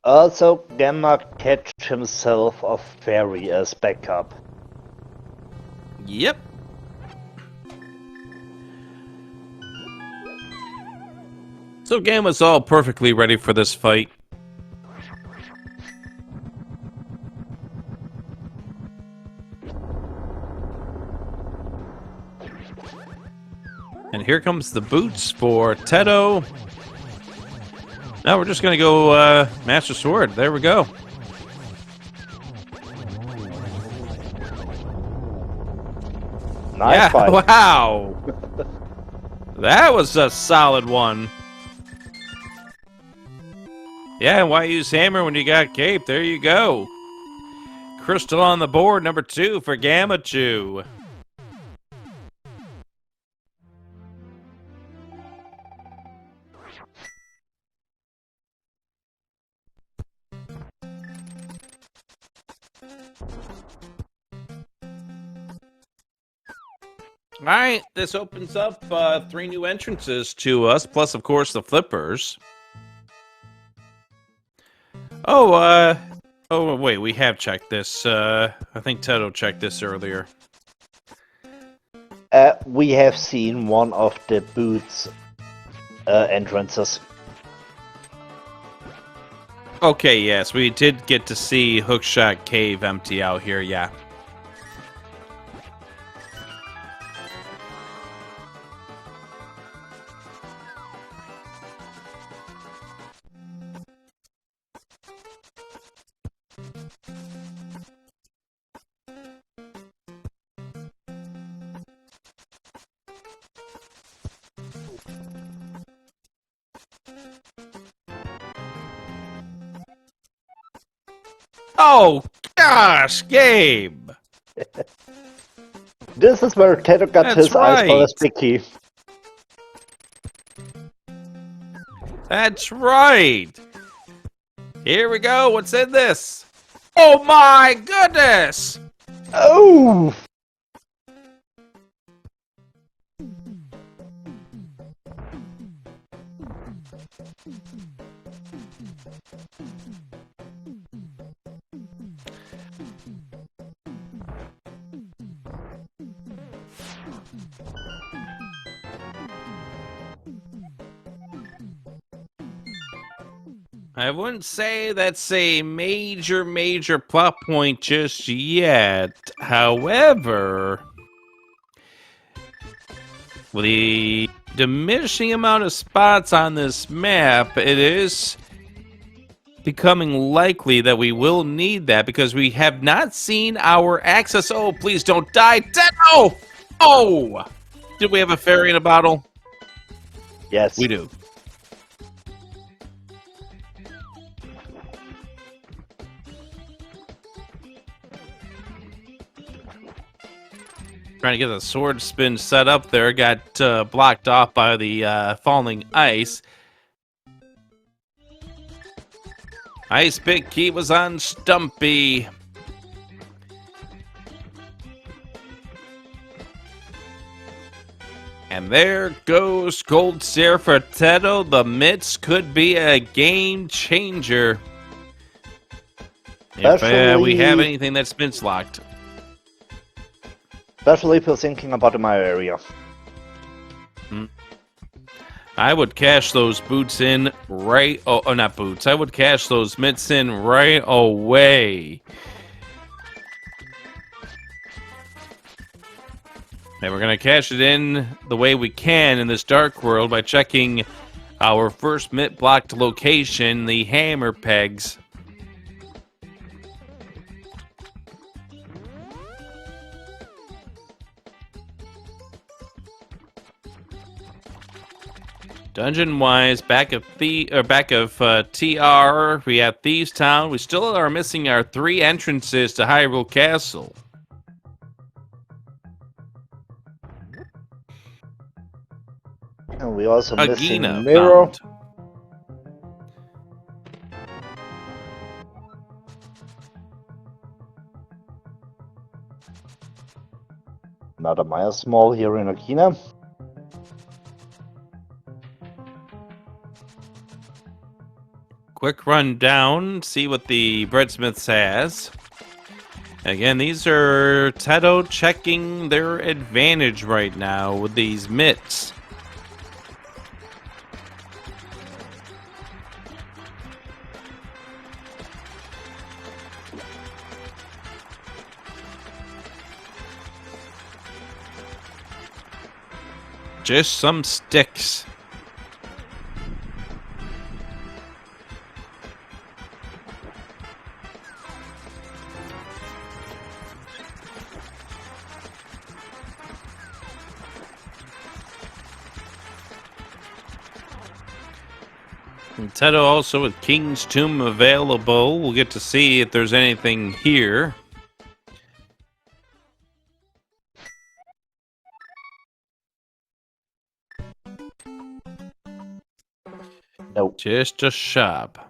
Also, Gamma catched himself a fairy as backup. Yep. So Gamma's all perfectly ready for this fight. And here comes the boots for Teto. Now we're just going to go Master Sword. There we go. Nice fight. Wow. That was a solid one. Yeah, why use hammer when you got cape? There you go. Crystal on the board, number 2 for Gammachuu. All right, this opens up 3 new entrances to us, plus, of course, the flippers. Oh, wait, we have checked this. I think Teto checked this earlier. We have seen one of the boots entrances. Okay, yes, we did get to see Hookshot Cave empty out here, yeah. Oh, gosh, Gabe! This is where Teto got That's his eyes for right. a sticky. That's right! Here we go, what's in this? Oh my goodness! Oh! I wouldn't say that's a major plot point just yet. However, with the diminishing amount of spots on this map, it is becoming likely that we will need that because we have not seen our access. Oh, please don't die. Teto! Oh! Did we have a fairy in a bottle? Yes. We do. Trying to get the sword spin set up there. Got blocked off by the falling ice. Ice Pick Key was on Stumpy. And there goes Gold Stare for Teto. The mitts could be a game changer. If we have anything that's spins locked. Especially if you're thinking about my area. I would cash those boots in right... Oh, not boots. I would cash those mitts in right away. And we're going to cash it in the way we can in this dark world by checking our first mitt blocked location, the hammer pegs. Dungeon-wise, back of TR, we have Thieves Town. We still are missing our 3 entrances to Hyrule Castle. And we also Agina missing Mirror. found. Another Maya Small here in Agina. Quick run down, see what the Breadsmiths has. Again, these are Teto checking their advantage right now with these mitts. Just some sticks. And Teto also with King's Tomb available. We'll get to see if there's anything here. Nope. Just a shop.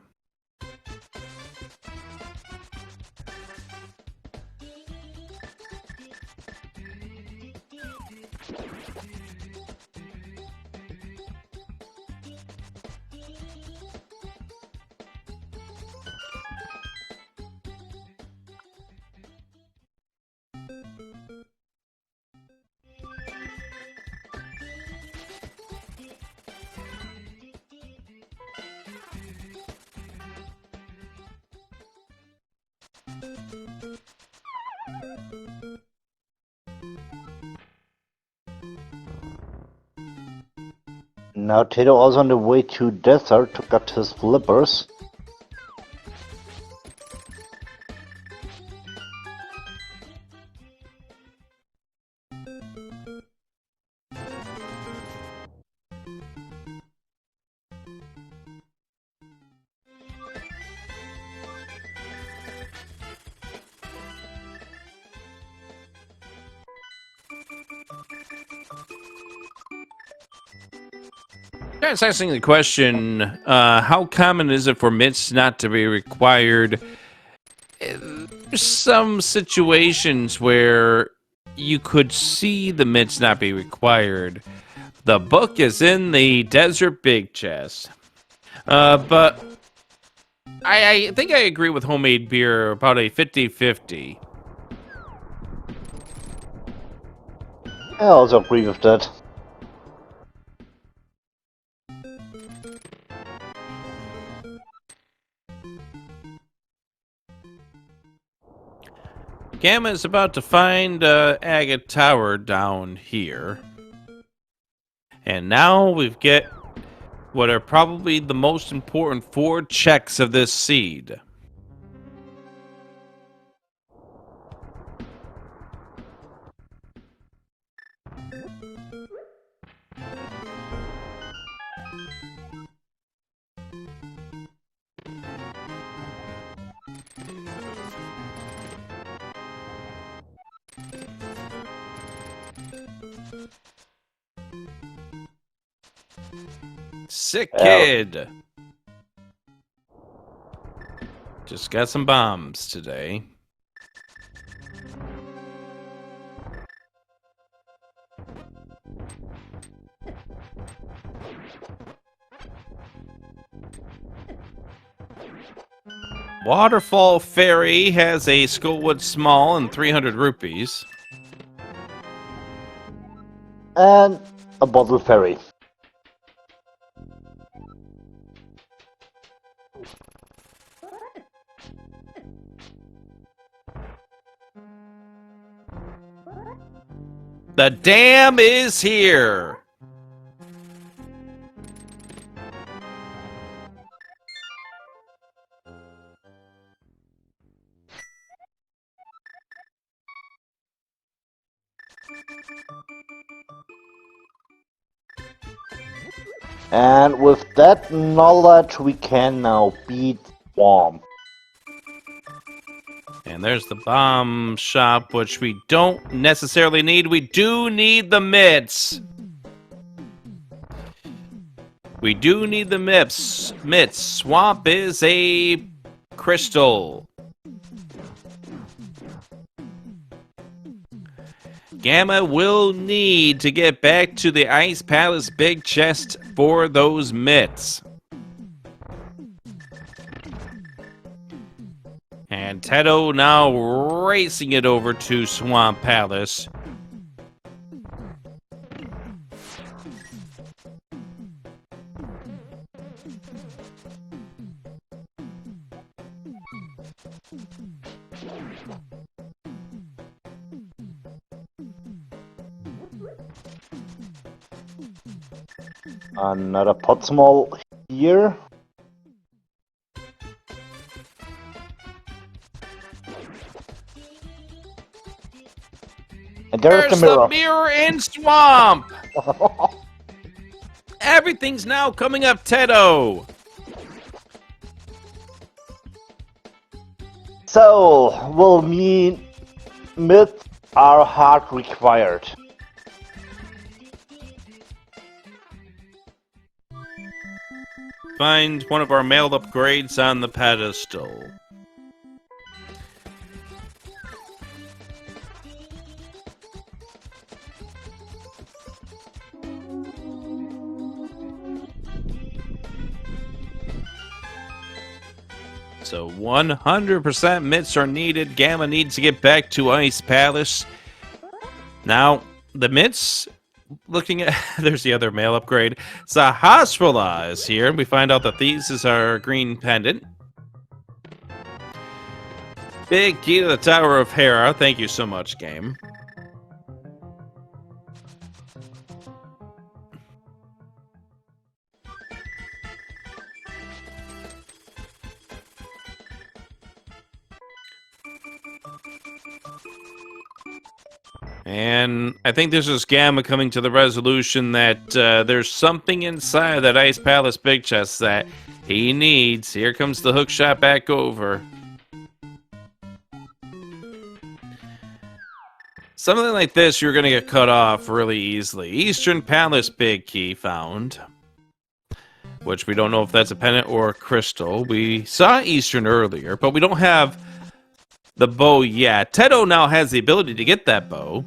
Now Teto also on the way to desert to get his flippers. That's asking the question, how common is it for mitts not to be required? There's some situations where you could see the mitts not be required. The book is in the Desert Big Chest. But I think I agree with Homemade Beer about a 50-50. I also agree with that. Gamma is about to find Agate Tower down here. And now we get what are probably the most important 4 checks of this seed. Sick kid. Just got some bombs today. Waterfall Ferry has a Skullwood Small and 300 rupees. And a bottle ferry. The dam is here. And with that knowledge, we can now beat Swarm. And there's the bomb shop, which we don't necessarily need. We do need the mitts. We do need the mitts. Swamp is a crystal. Gamma will need to get back to the Ice Palace big chest for those mitts. And Teto now racing it over to Swamp Palace. Another pot small here. And there's the mirror in Swamp! Everything's now coming up Teto! So, will mean myths are hard required. Find one of our mailed upgrades on the pedestal. So 100% mitts are needed. Gamma needs to get back to Ice Palace. Now, the mitts, looking at... there's the other mail upgrade. Sahasrala is here, and we find out that these is our green pendant. Big key to the Tower of Hera. Thank you so much, game. And I think this is Gamma coming to the resolution that there's something inside that Ice Palace big chest that he needs. Here comes the hook shot back over. Something like this, you're going to get cut off really easily. Eastern Palace big key found. Which we don't know if that's a pendant or a crystal. We saw Eastern earlier, but we don't have the bow yet. Teto now has the ability to get that bow.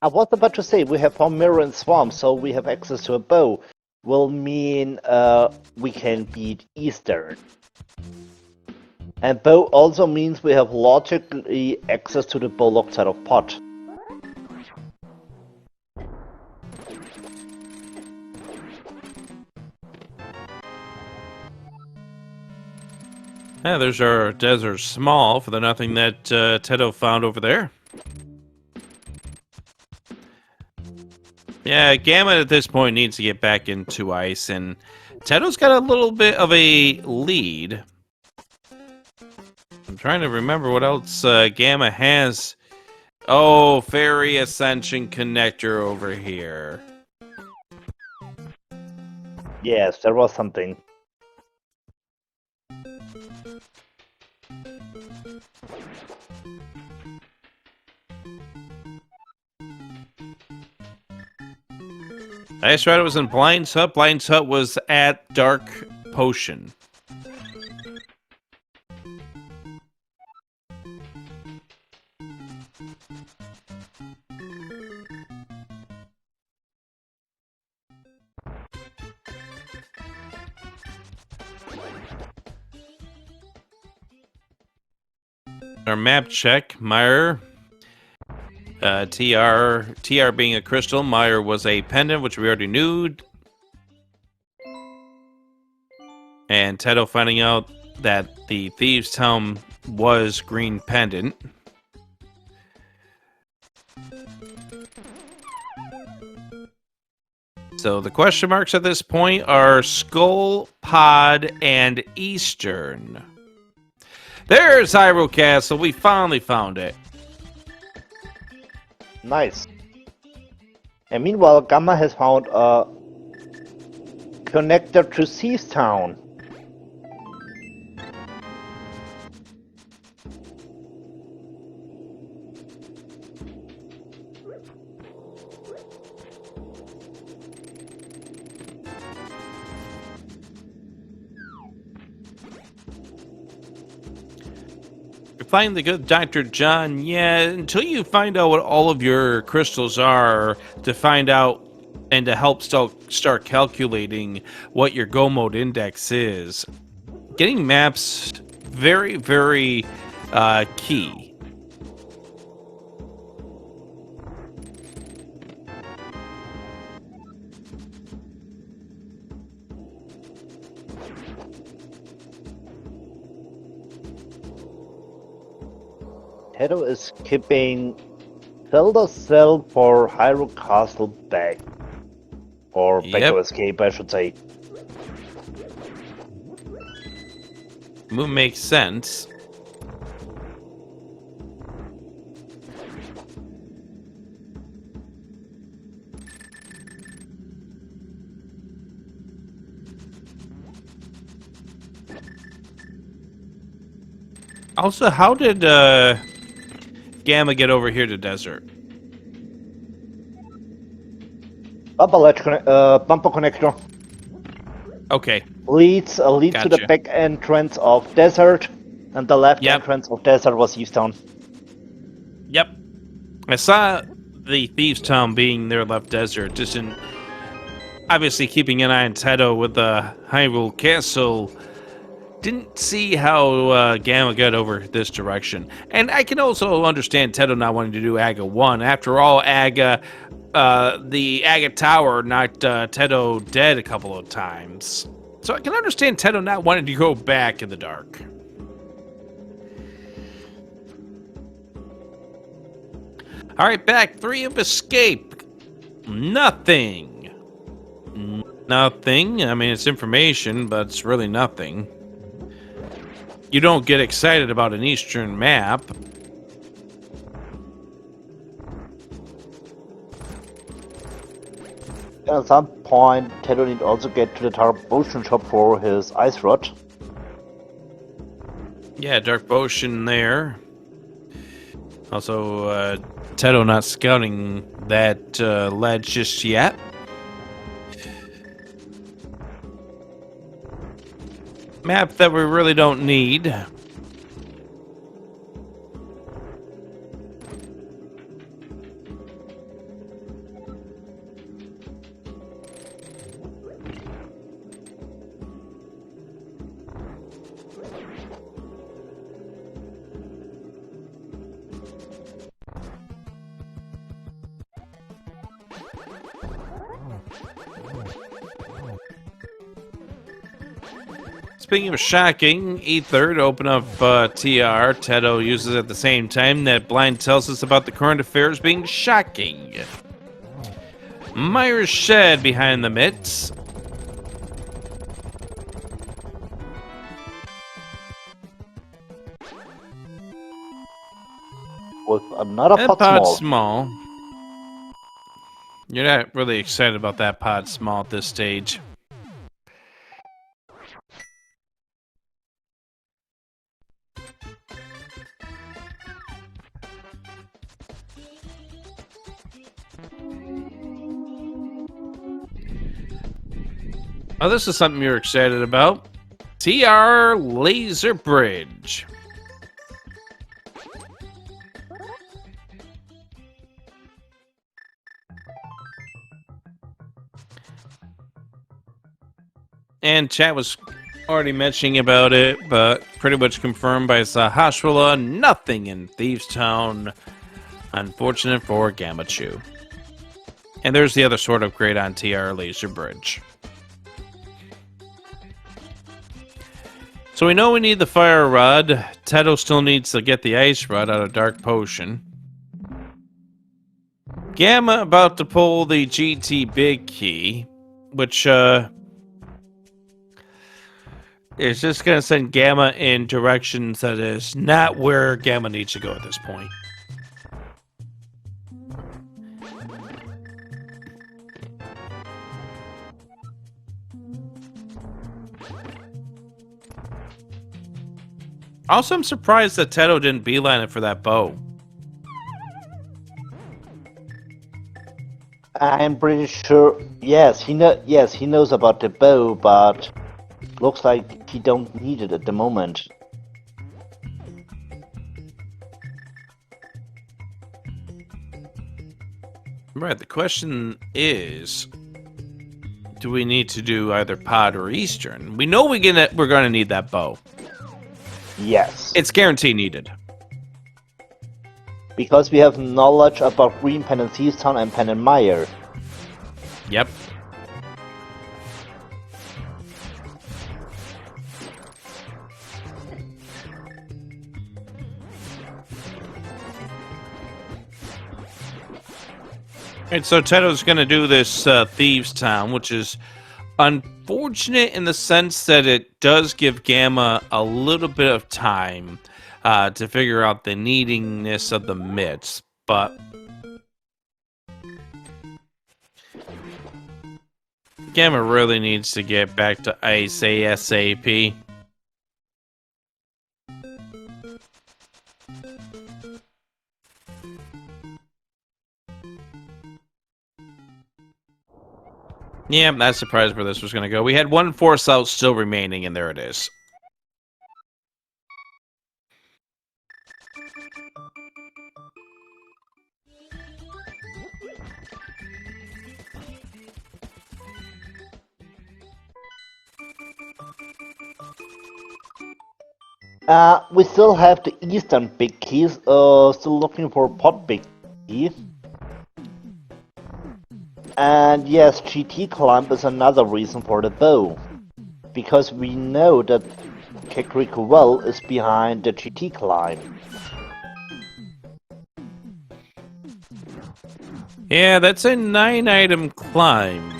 I was about to say, we have found Mirror and Swarm, so we have access to a bow. Will mean we can beat Eastern. And bow also means we have logically access to the bowlock side of pot. Yeah, there's our desert small for the nothing that Teto found over there. Yeah, Gamma at this point needs to get back into ice, and Teto's got a little bit of a lead. I'm trying to remember what else Gamma has. Oh, Fairy Ascension Connector over here. Yes, there was something. Ice Rider was in Blind's Hut. Blind's Hut was at Dark Potion. Our map check, Meyer. TR being a crystal, Meyer was a pendant, which we already knew. And Teto finding out that the Thieves' Helm was green pendant. So the question marks at this point are Skull, Pod, and Eastern. There's Hyrule Castle. We finally found it. Nice. And meanwhile, Gamma has found a connector to Seastown. Find the good Dr. John. Yeah, until you find out what all of your crystals are, to find out and to help start calculating what your go mode index is. Getting maps very, very key. Teto is skipping Zelda Cell for Hyrule Castle back. Or back to escape, I should say. Move makes sense. Also, how did Gamma get over here to desert? Bumper connector. Okay. Leads to the Gotcha. back entrance of desert, and the left Yep. entrance of desert was Seastown. Yep. I saw the Thieves' Town being their left desert, just in obviously keeping an eye on Teto with the Hyrule Castle. Didn't see how Gamma got over this direction. And I can also understand Teto not wanting to do Aga 1. After all, the Aga Tower knocked Teto dead a couple of times. So I can understand Teto not wanting to go back in the dark. Alright, back 3 of escape. Nothing. Nothing. I mean, it's information, but it's really nothing. You don't get excited about an Eastern map. At some point, Teto need also get to the Dark Potion shop for his ice rod. Yeah, Dark Potion there. Also, Teto not scouting that ledge just yet. Map that we really don't need. Speaking of shocking, Ether to open up TR, Teto uses at the same time that Blind tells us about the current affairs being shocking. Myra's shed behind the mitts. With another That pot pod small. small. You're not really excited about that pod small at this stage. Oh, this is something you're excited about. TR Laser Bridge. And chat was already mentioning about it, but pretty much confirmed by Sahashwala. Nothing in Thieves' Town. Unfortunate for Gammachuu. And there's the other sword upgrade on TR Laser Bridge. So we know we need the fire rod. Teto still needs to get the ice rod out of Dark Potion. Gamma about to pull the GT Big Key, which is just going to send Gamma in directions that is not where Gamma needs to go at this point. Also, I'm surprised that Teto didn't beeline it for that bow. I'm pretty sure. Yes, he knows about the bow, but looks like he don't need it at the moment. Right, the question is, do we need to do either pod or eastern? We know we're gonna need that bow. Yes, It's guaranteed needed. because we have knowledge about Green Pen and Seastown and Pen and Meyer. Yep. Alright, so Teto's gonna do this Thieves Town, which is unfortunate in the sense that it does give Gamma a little bit of time to figure out the neediness of the mitts, but Gamma really needs to get back to ice ASAP. Yeah, I'm not surprised where this was going to go. We had one force out still remaining, and there it is. We still have the Eastern Big Keys, still looking for Pot Big Key. And yes, GT Climb is another reason for the bow. Because we know that Kakariko Well is behind the GT Climb. Yeah, that's a 9-item climb.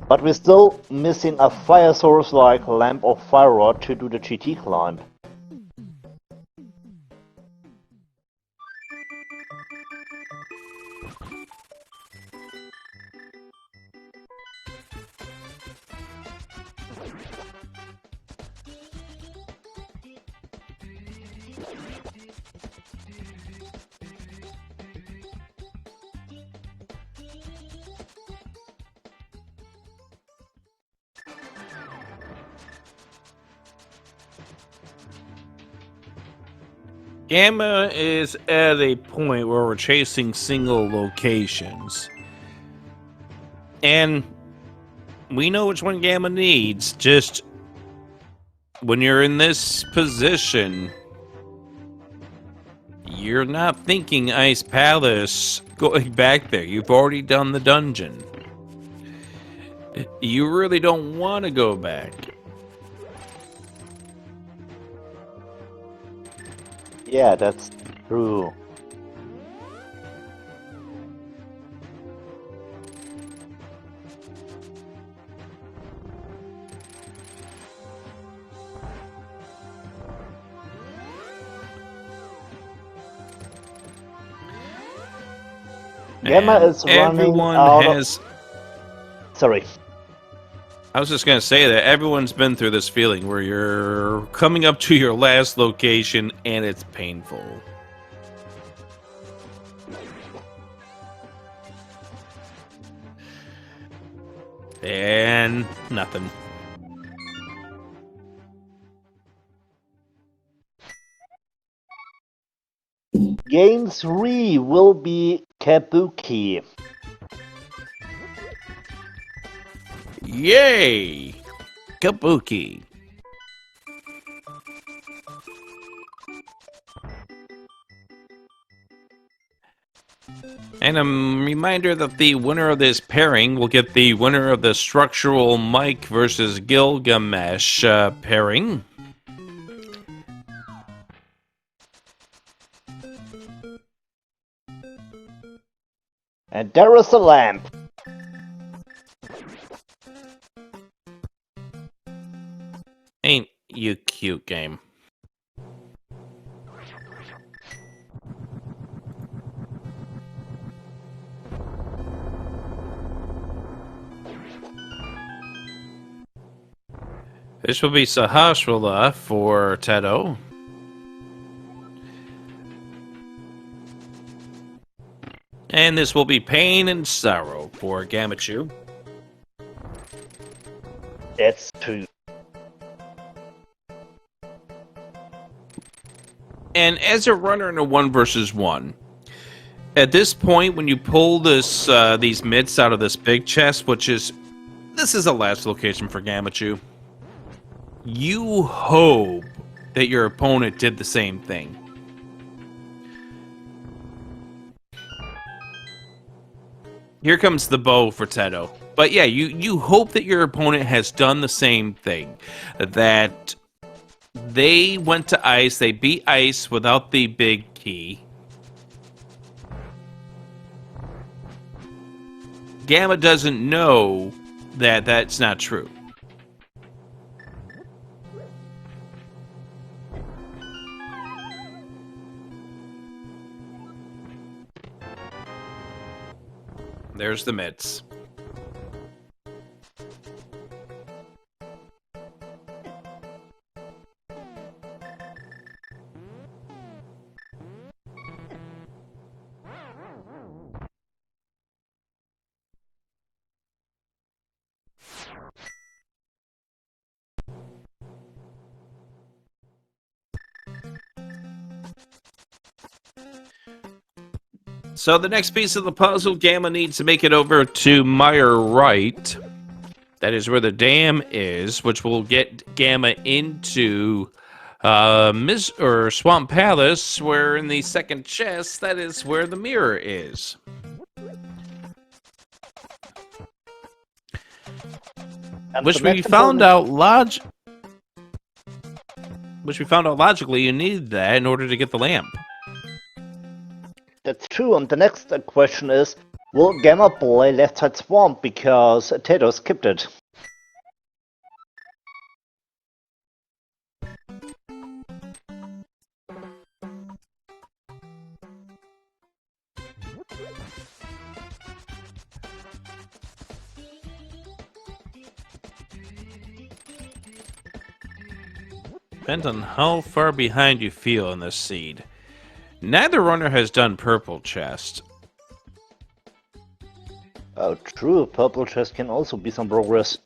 But we're still missing a fire source like Lamp or Fire Rod to do the GT Climb. Gamma is at a point where we're chasing single locations. And we know which one Gamma needs. Just when you're in this position, you're not thinking Ice Palace going back there. You've already done the dungeon. You really don't want to go back. Yeah, that's true. Gamma is running out of... Sorry. I was just going to say that everyone's been through this feeling where you're coming up to your last location and it's painful. And nothing. Game 3 will be Kabuki. Yay! Kabuki. And a reminder that the winner of this pairing will get the winner of the Structural Mike versus Gilgamesh pairing. And there is a lamp. Ain't you cute, game? This will be Sahasrahla for Teto. And this will be Pain and Sorrow for Gammachuu. That's true. And as a runner in a 1 versus 1, at this point, when you pull this these mitts out of this big chest, this is the last location for Gammachuu, you hope that your opponent did the same thing. Here comes the bow for Teto. But yeah, you hope that your opponent has done the same thing. That they went to ice, they beat ice without the big key. Gamma doesn't know that that's not true. There's the mitts. So the next piece of the puzzle, Gamma needs to make it over to Meyer Right. That is where the dam is, which will get Gamma into Swamp Palace, where in the second chest, that is where the mirror is. Which we found out logically you need that in order to get the lamp. That's true, and the next question is, will Gamma play left side swamp because Teto skipped it? Depends on how far behind you feel in this seed. Neither runner has done purple chest. Oh, true, purple chest can also be some progress.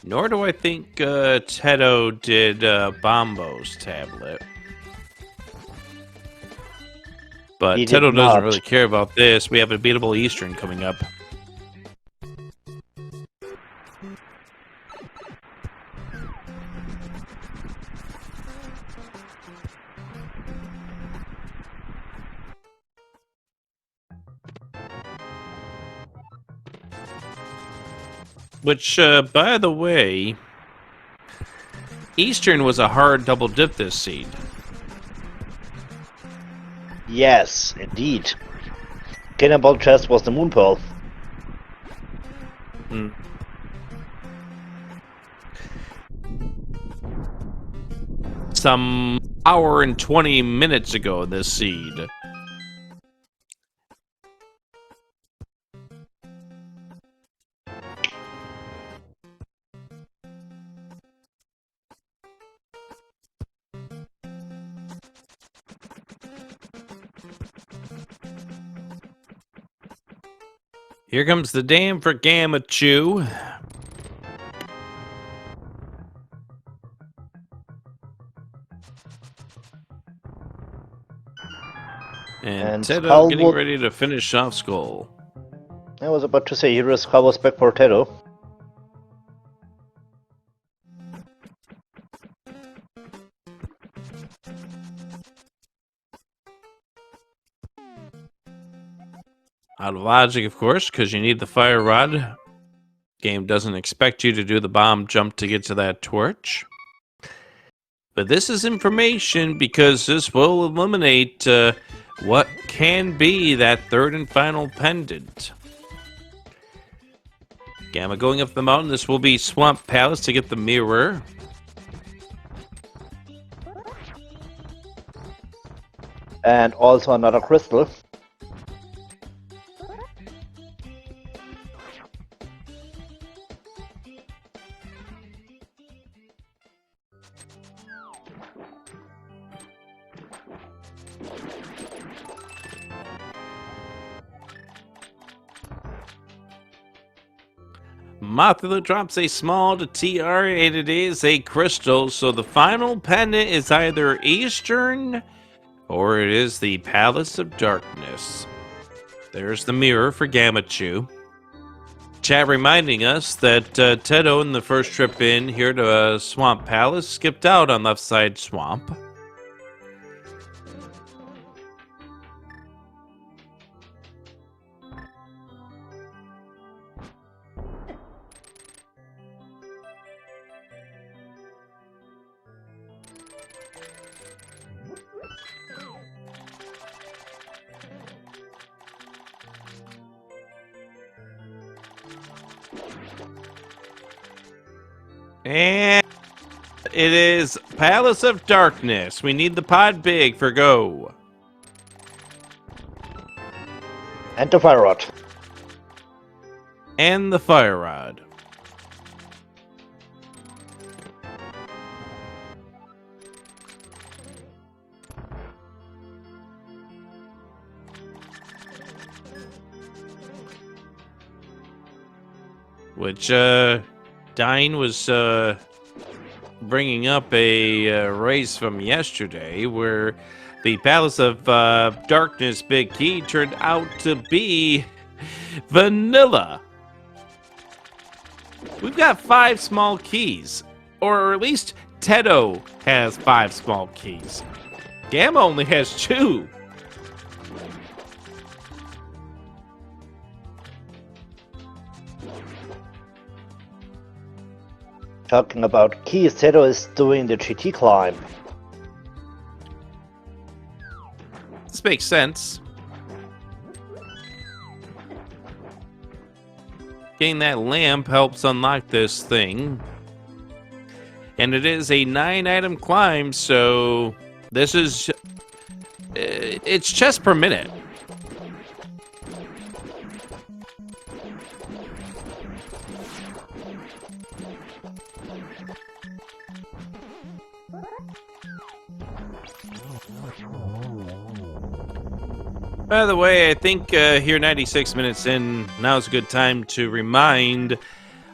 Nor do I think Teto did Bombo's tablet. But He did Teto doesn't not. really care about this. We have a beatable Eastern coming up. Which, by the way, Eastern was a hard double dip this seed. Yes, indeed. Cannonball chest was the moon pearl. Some hour and 20 minutes ago, this seed. Here comes the dam for Gammachuu. And Teto getting ready to finish off Skull. I was about to say, here is Skull's back for Teto. Out of logic, of course, because you need the fire rod. Game doesn't expect you to do the bomb jump to get to that torch. But this is information because this will eliminate what can be that third and final pendant. Gamma going up the mountain. This will be Swamp Palace to get the mirror. And also another crystal. Mothula drops a small to TR, and it is a crystal. So the final pendant is either Eastern or it is the Palace of Darkness. There's the mirror for Gammachuu. Chat reminding us that Teto in the first trip in here to Swamp Palace skipped out on left side swamp. And it is Palace of Darkness. We need the pod big for go. And the fire rod. And the fire rod. Which, Dine was bringing up a race from yesterday where the Palace of Darkness big key turned out to be vanilla. We've got 5 small keys, or at least Teto has 5 small keys. Gamma only has 2. Talking about keys, Teto is doing the GT climb. This makes sense. Getting that lamp helps unlock this thing. And it is a 9-item climb, so this is... it's chests per minute. By the way, I think here 96 minutes in, now's a good time to remind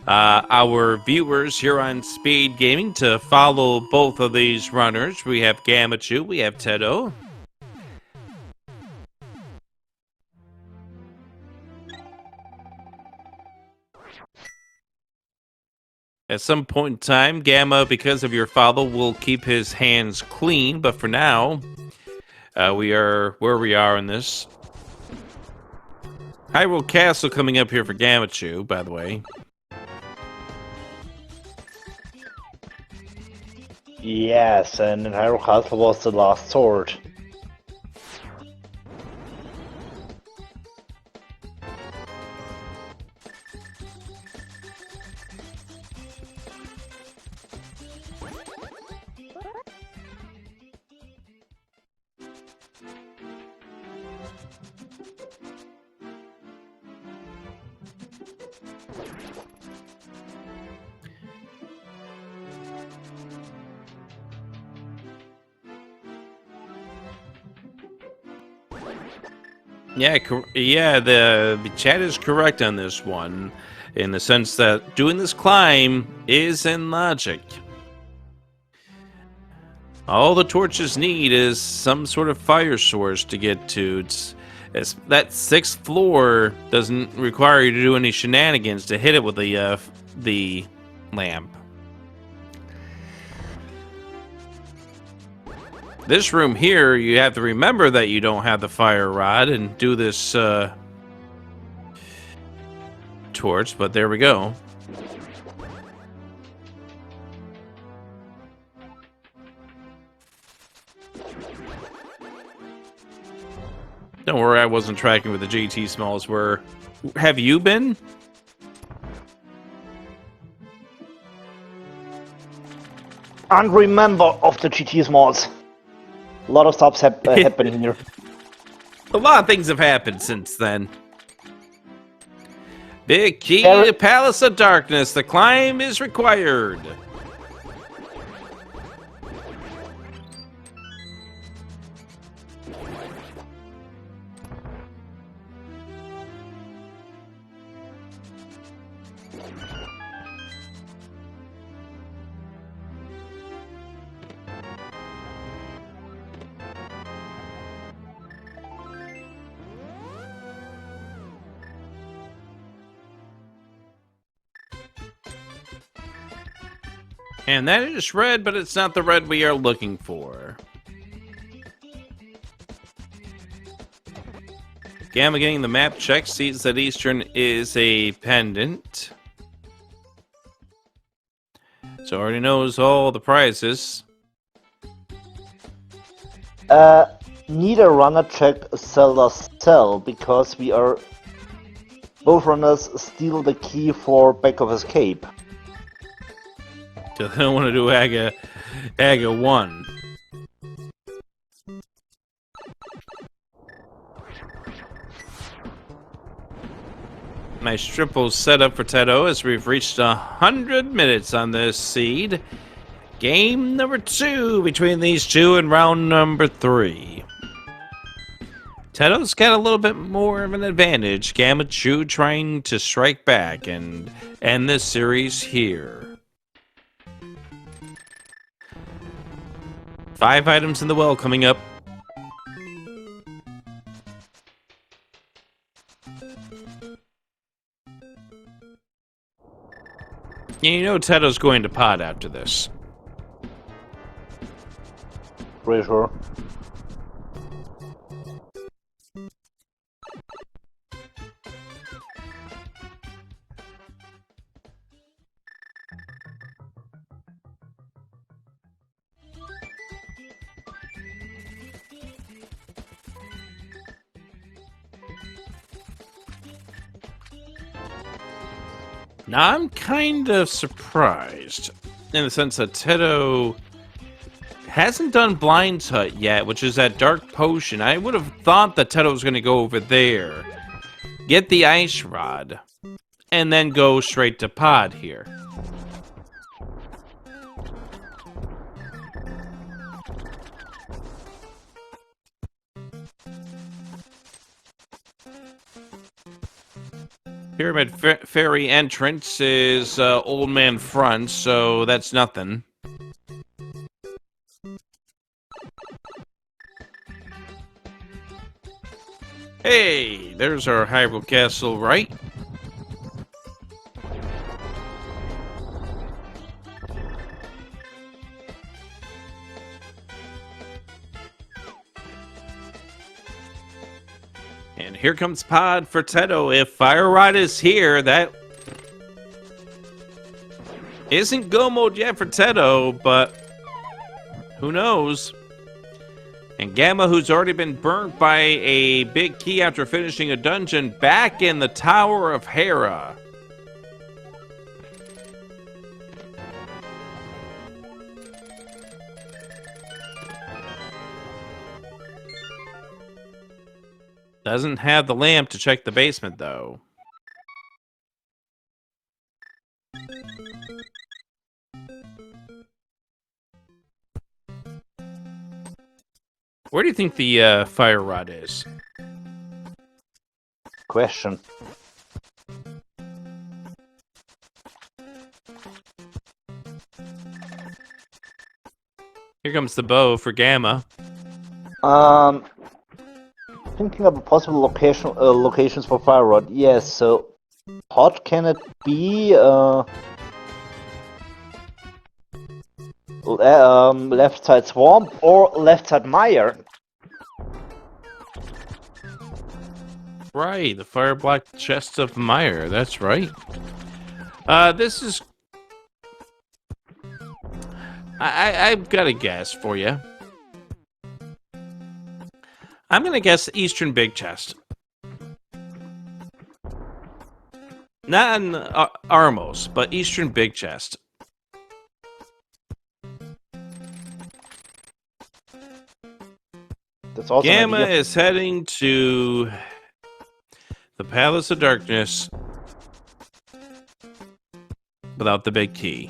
our viewers here on Speed Gaming to follow both of these runners. We have Gammachuu, we have Teto. At some point in time, Gamma, because of your follow, will keep his hands clean, but for now, we are where we are in this. Hyrule Castle coming up here for Gammachuu, by the way. Yes, and in Hyrule Castle was the last sword. Yeah, the chat is correct on this one, in the sense that doing this climb is in logic. All the torches need is some sort of fire source to get to. That 6th floor doesn't require you to do any shenanigans to hit it with the lamp. This room here, you have to remember that you don't have the fire rod and do this torch, but there we go. Don't worry, I wasn't tracking with the GT Smalls. Have you been? And remember of the GT Smalls. A lot of stuff's happening here. A lot of things have happened since then. Big key to Palace of Darkness. The climb is required. And that is red, but it's not the red we are looking for. Gamma getting the map check sees that Eastern is a pendant. So already knows all the prizes. Neither runner check seller's cell because we are both runners steal the key for back of escape. So they don't want to do Aga 1. Nice triple setup for Teto as we've reached 100 minutes on this seed. Game number 2 between these two in round number 3. Teto's got a little bit more of an advantage. Gammachuu trying to strike back and end this series here. 5 items in the well coming up. You know Teto's going to pod after this. Pretty sure. Now, I'm kind of surprised in the sense that Teto hasn't done Blind's Hut yet, which is that dark potion. I would have thought that Teto was going to go over there, get the ice rod, and then go straight to pod here. Pyramid Ferry entrance is Old Man Front, so that's nothing. Hey, there's our Hyrule Castle, right? And here comes pod for Teto. If Fire Rod is here, that isn't go mode yet for Teto, but who knows? And Gamma, who's already been burnt by a big key after finishing a dungeon, back in the Tower of Hera. Doesn't have the lamp to check the basement, though. Where do you think the fire rod is? Question. Here comes the bow for Gamma. Thinking of a possible locations for Fire Rod. Yes, so hot can it be? Left side Swamp or left side Mire? Right, the fire block chest of Mire. That's right. This is. I've got a guess for you. I'm gonna guess Eastern Big Chest. Not in Armos, but Eastern Big Chest. That's also Gamma is heading to the Palace of Darkness without the big key.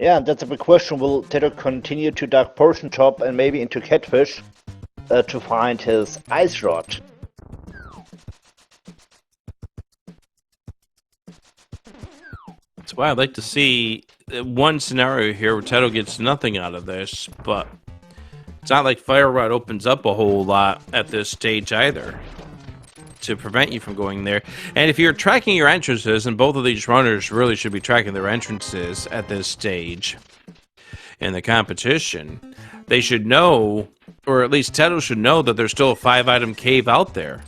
Yeah, that's a big question. Will Teto continue to dark portion chop and maybe into catfish to find his ice rod? That's why I'd like to see one scenario here where Teto gets nothing out of this, but it's not like Fire Rod opens up a whole lot at this stage either to prevent you from going there. And if you're tracking your entrances, and both of these runners really should be tracking their entrances at this stage in the competition, they should know, or at least Teto should know, that there's still a 5-item cave out there.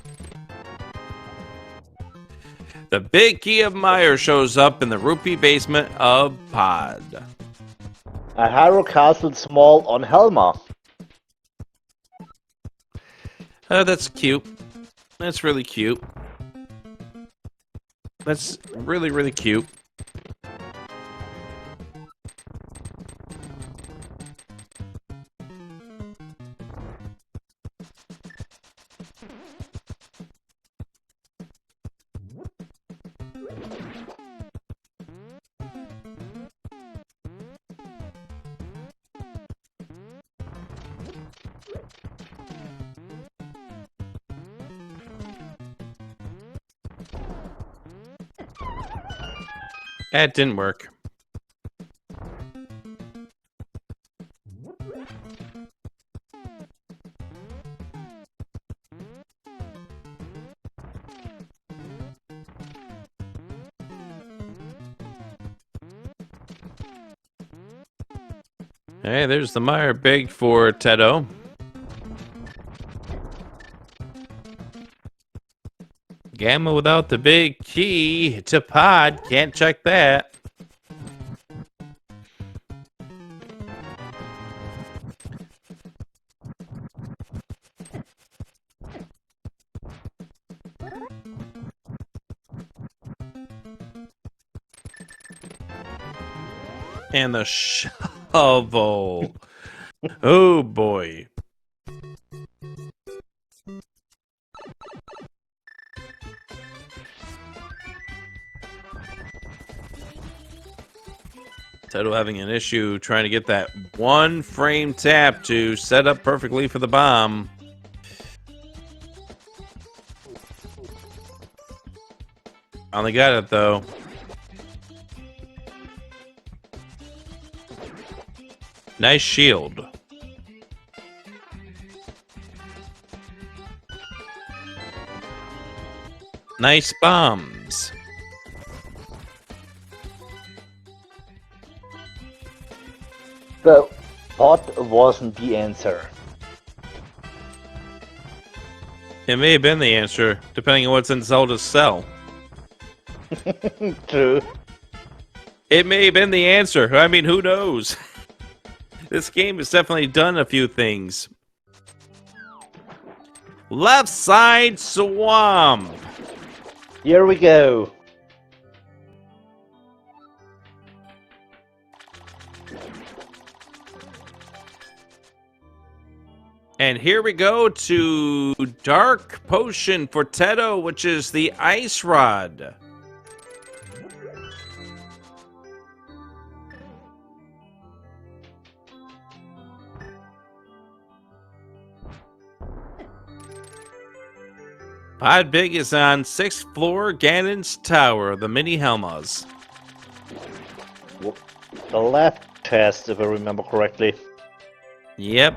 The big key of Meyer shows up in the rupee basement of Pod. A Hyrule Castle small on Helma. That's cute. That's really cute. That's really, really cute. That didn't work. Hey, there's the Meyer big for Teto. Gamma without the big key to Pod. Can't check that. And the shovel. Oh boy. Teto having an issue trying to get that one frame tap to set up perfectly for the bomb. Only got it though. Nice shield. Nice bombs. The pot wasn't the answer. It may have been the answer, depending on what's in Zelda's cell. True. It may have been the answer. I mean, who knows? This game has definitely done a few things. Left side swamp. Here we go. And here we go to Dark Potion for Teto, which is the Ice Rod. Pod Big is on 6th floor, Ganon's Tower, the mini Helmas. The left test, if I remember correctly. Yep.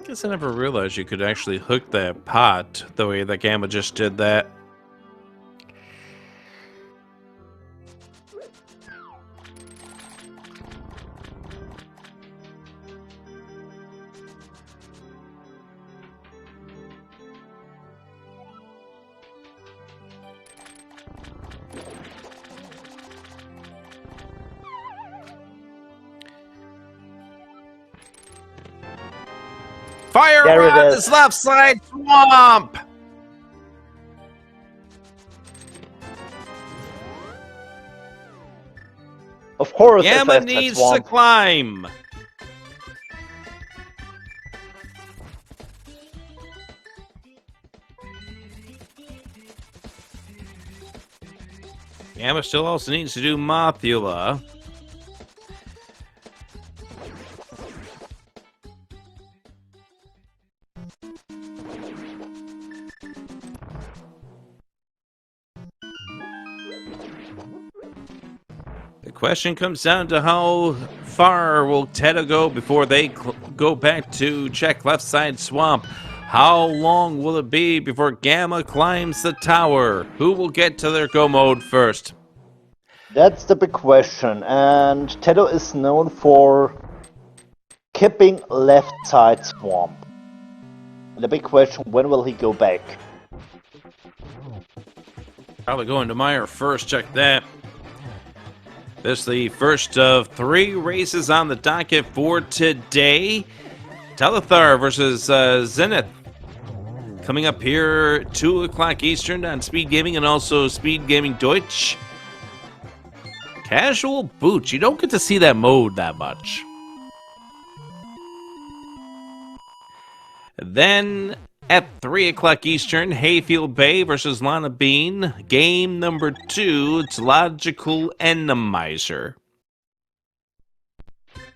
Guess I never realized you could actually hook that pot the way that Gamma just did that. Fire There it around is. this left side swamp! Of course, it's Gamma left side needs to swamp. climb. Gamma still also needs to do Mothula. The question comes down to how far will Teto go before they go back to check left side swamp. How long will it be before Gamma climbs the tower? Who will get to their go mode first? That's the big question. And Teto is known for keeping left side swamp. And the big question, when will he go back? Probably going to Meyer first, check that. This is the first of 3 races on the docket for today. Telethar versus Zenith. Coming up here, 2 o'clock Eastern on SpeedGaming and also SpeedGaming Deutsch. Casual boots. You don't get to see that mode that much. Then at 3 o'clock Eastern, Hayfield Bay versus Lana Bean. Game number 2, it's Logical Enemizer.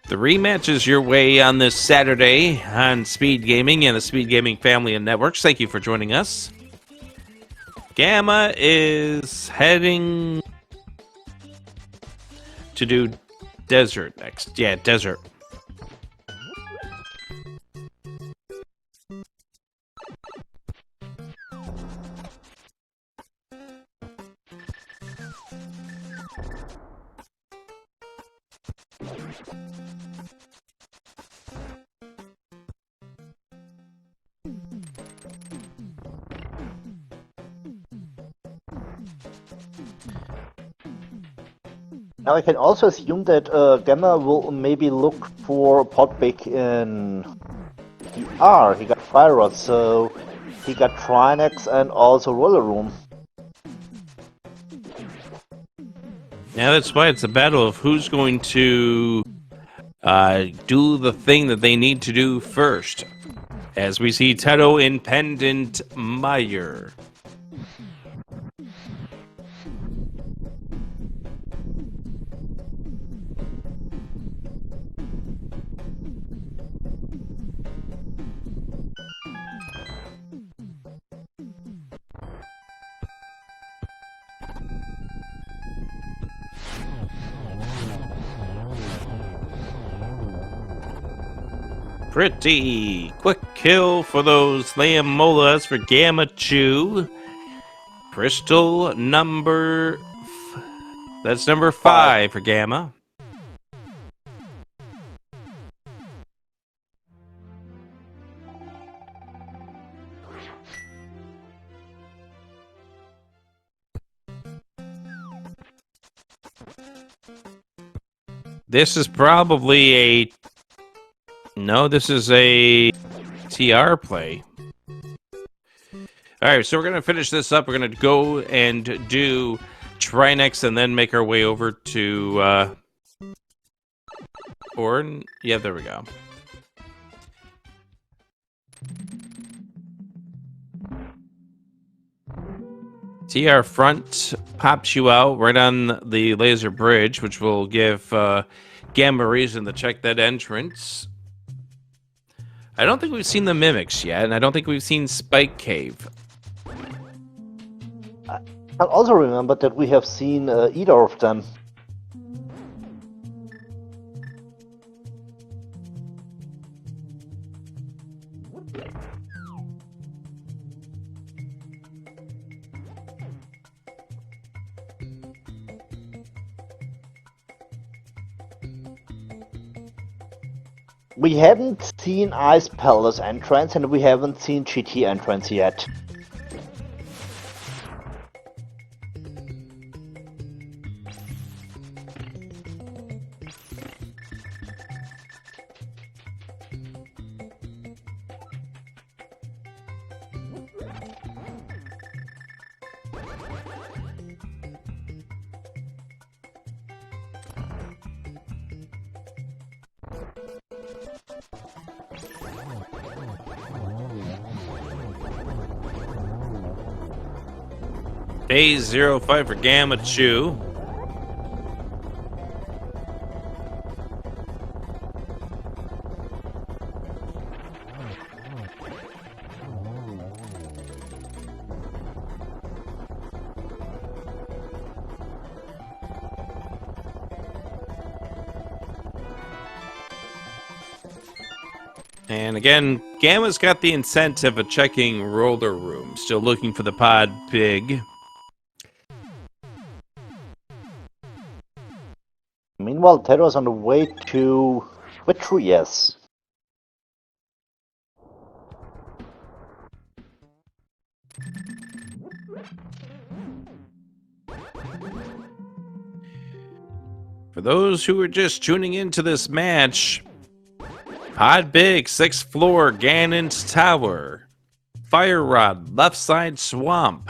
The rematch is your way on this Saturday on Speed Gaming and the Speed Gaming family and networks. Thank you for joining us. Gamma is heading to do Desert next. Yeah, Desert. Now I can also assume that Gamma will maybe look for Podbig in DR. He got Fire Rod, so he got Trinex and also Roller Room. Yeah, that's why it's a battle of who's going to do the thing that they need to do first. As we see Teto in Pendant Meyer. Pretty quick kill for those Lamolas for Gammachuu. Crystal number... That's number 5 for Gamma. This is probably a... No, this is a TR play. Alright, so we're going to finish this up. We're going to go and do Trinex and then make our way over to Orn. Yeah, there we go. TR front pops you out right on the laser bridge, which will give Gamma reason to check that entrance. I don't think we've seen the Mimics yet, and I don't think we've seen Spike Cave. I also remember that we have seen either of them. We haven't seen Ice Palace entrance and we haven't seen GT entrance yet. A05 for Gammachuu. And again, Gamma's got the incentive of checking roller room. Still looking for the pod pig. Meanwhile, Teto's on the way to victory, yes. For those who are just tuning into this match, Pod Big, 6th floor, Ganon's Tower. Fire Rod, left side swamp.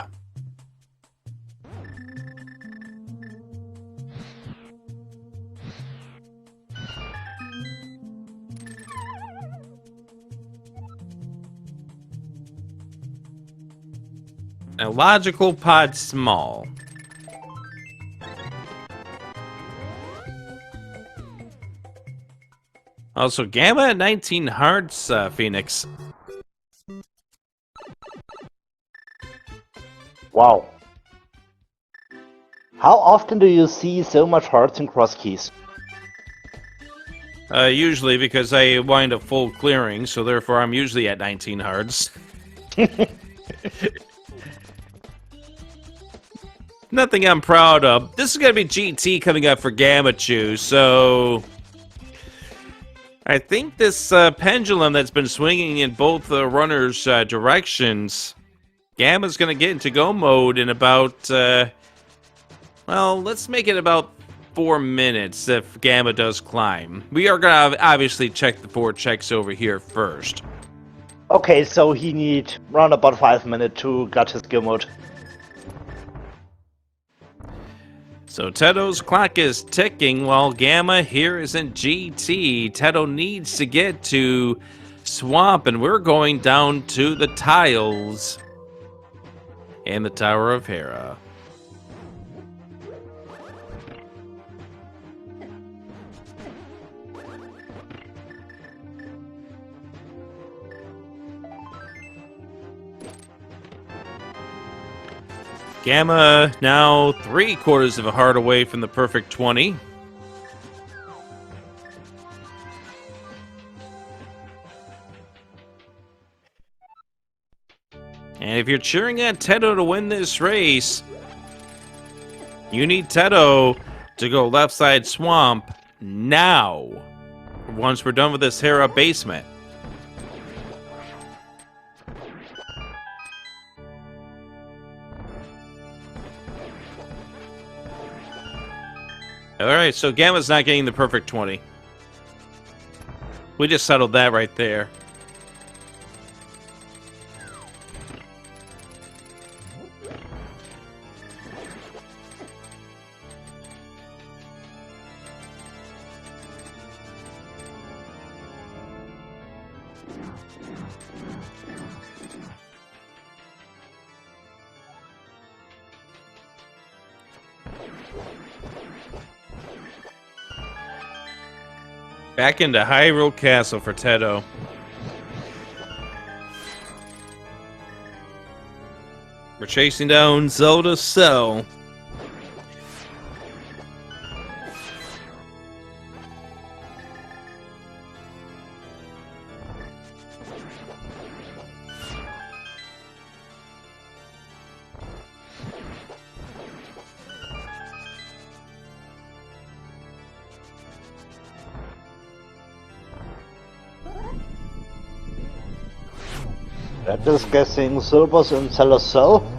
A logical pod small. Also, Gamma at 19 hearts, Phoenix. Wow. How often do you see so much hearts in cross keys? Usually because I wind up full clearing, so therefore I'm usually at 19 hearts. Nothing I'm proud of. This is going to be GT coming up for Gammachuu, so I think this pendulum that's been swinging in both runners' directions, Gamma's going to get into go mode in about, well, let's make it about 4 minutes if Gamma does climb. We are going to obviously check the 4 checks over here first. Okay, so he need round about 5 minutes to get his go mode. So Teto's clock is ticking while Gamma here is in GT. Teto needs to get to Swamp, and we're going down to the tiles and the Tower of Hera. Gamma now 3/4 of a heart away from the perfect 20. And if you're cheering at Teto to win this race, you need Teto to go left side swamp now. Once we're done with this Hera basement. Alright, so Gamma's not getting the perfect 20. We just settled that right there. Back into Hyrule Castle for Teto. We're chasing down Zelda's cell. That is guessing Silver's in Zelda's cell.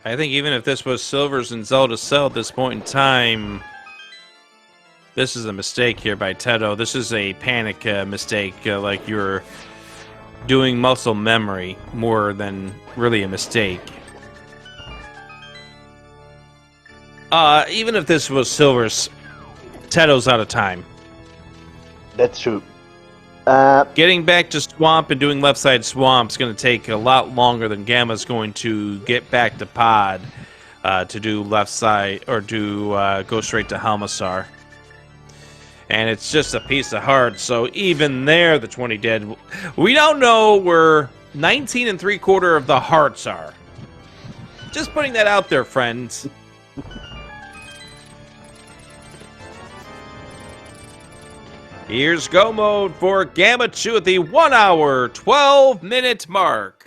I think even if this was Silver's and Zelda's cell at this point in time, this is a mistake here by Teto. This is a panic mistake, like you're doing muscle memory more than really a mistake. Even if this was Silver's, Teto's out of time. That's true. Getting back to Swamp and doing left side Swamp is going to take a lot longer than Gamma's going to get back to Pod to do left side or to go straight to Halmasar. And it's just a piece of heart. So even there, the 20 dead. We don't know where 19 3/4 of the hearts are. Just putting that out there, friends. Here's go mode for Gammachuu at the 1 hour, 12-minute mark.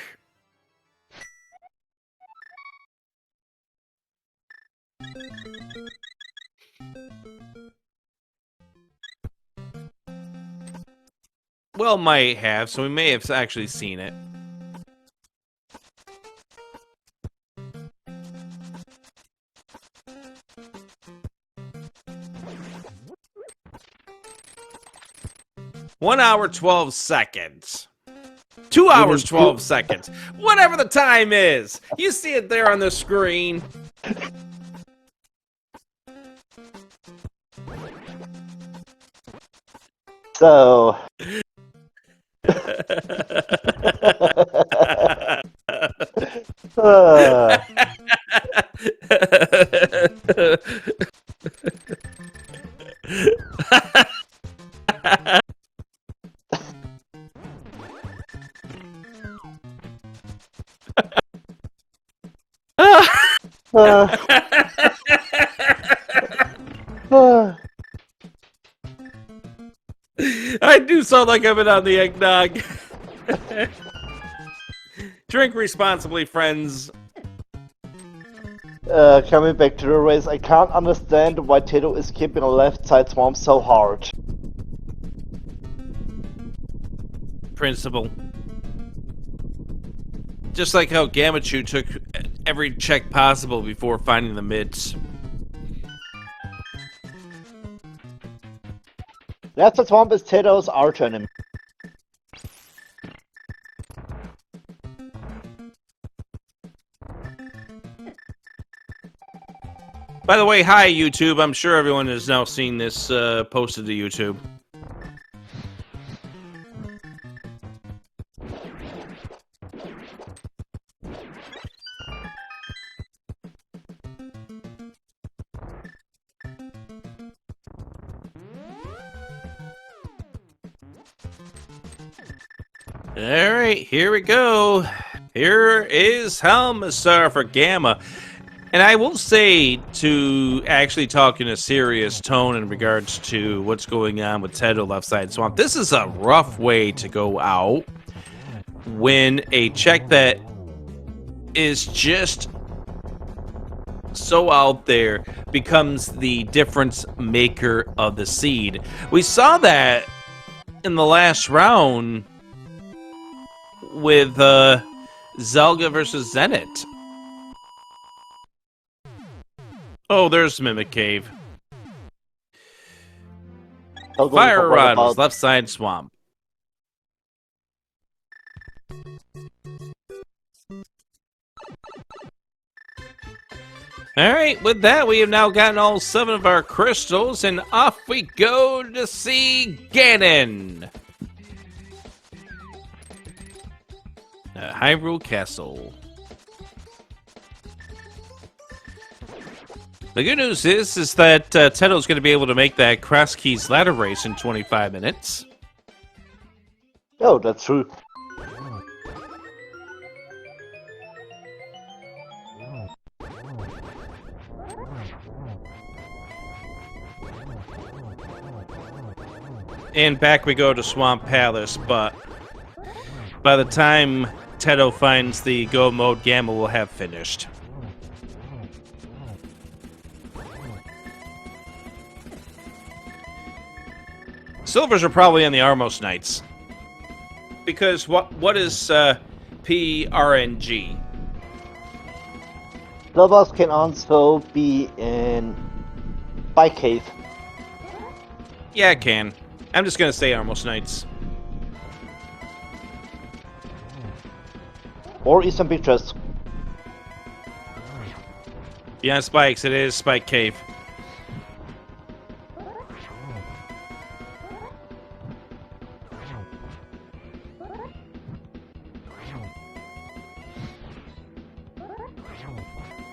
Well, might have, so we may have actually seen it. One hour, 12 seconds. 2 hours, 12 seconds. Whatever the time is. You see it there on the screen. So... I do sound like I've been on the eggnog. Drink responsibly, friends. Coming back to the race, I can't understand why Teto is keeping a left side Swamp so hard. Principle. Just like how Gammachuu took every check possible before finding the mids. Left side Swamp is Teto's arch enemy. By the way, hi YouTube. I'm sure everyone has now seen this posted to YouTube. Alright, here we go. Here is Halmasar for Gamma. And I will say, to actually talk in a serious tone in regards to what's going on with Teto left side Swamp, this is a rough way to go out when a check that is just so out there becomes the difference maker of the seed. We saw that in the last round with Zelga versus Zenit. Oh, there's Mimic Cave. Fire Rod was left side Swamp. Alright, with that, we have now gotten all 7 of our crystals, and off we go to see Ganon! Hyrule Castle. The good news is that Teto's going to be able to make that Cross Keys ladder race in 25 minutes. Oh, that's true. And back we go to Swamp Palace, but by the time Teto finds the go mode, Gamma will have finished. Silvers are probably on the Armos Knights. Because what is PRNG? Silvers can also be in Bike Cave. Yeah, it can. I'm just going to say Armos Knights. Or Eastern Beaches. Yeah, spikes. It is Spike Cave.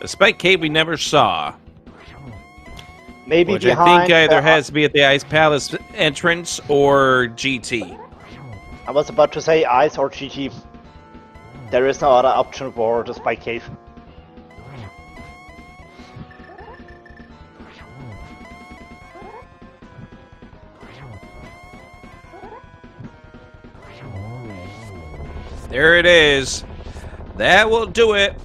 A Spike Cave we never saw. Maybe Which I behind. think either has to be at the Ice Palace entrance or GT. I was about to say Ice or GT. There is no other option for the Spike Cave. There it is. That will do it.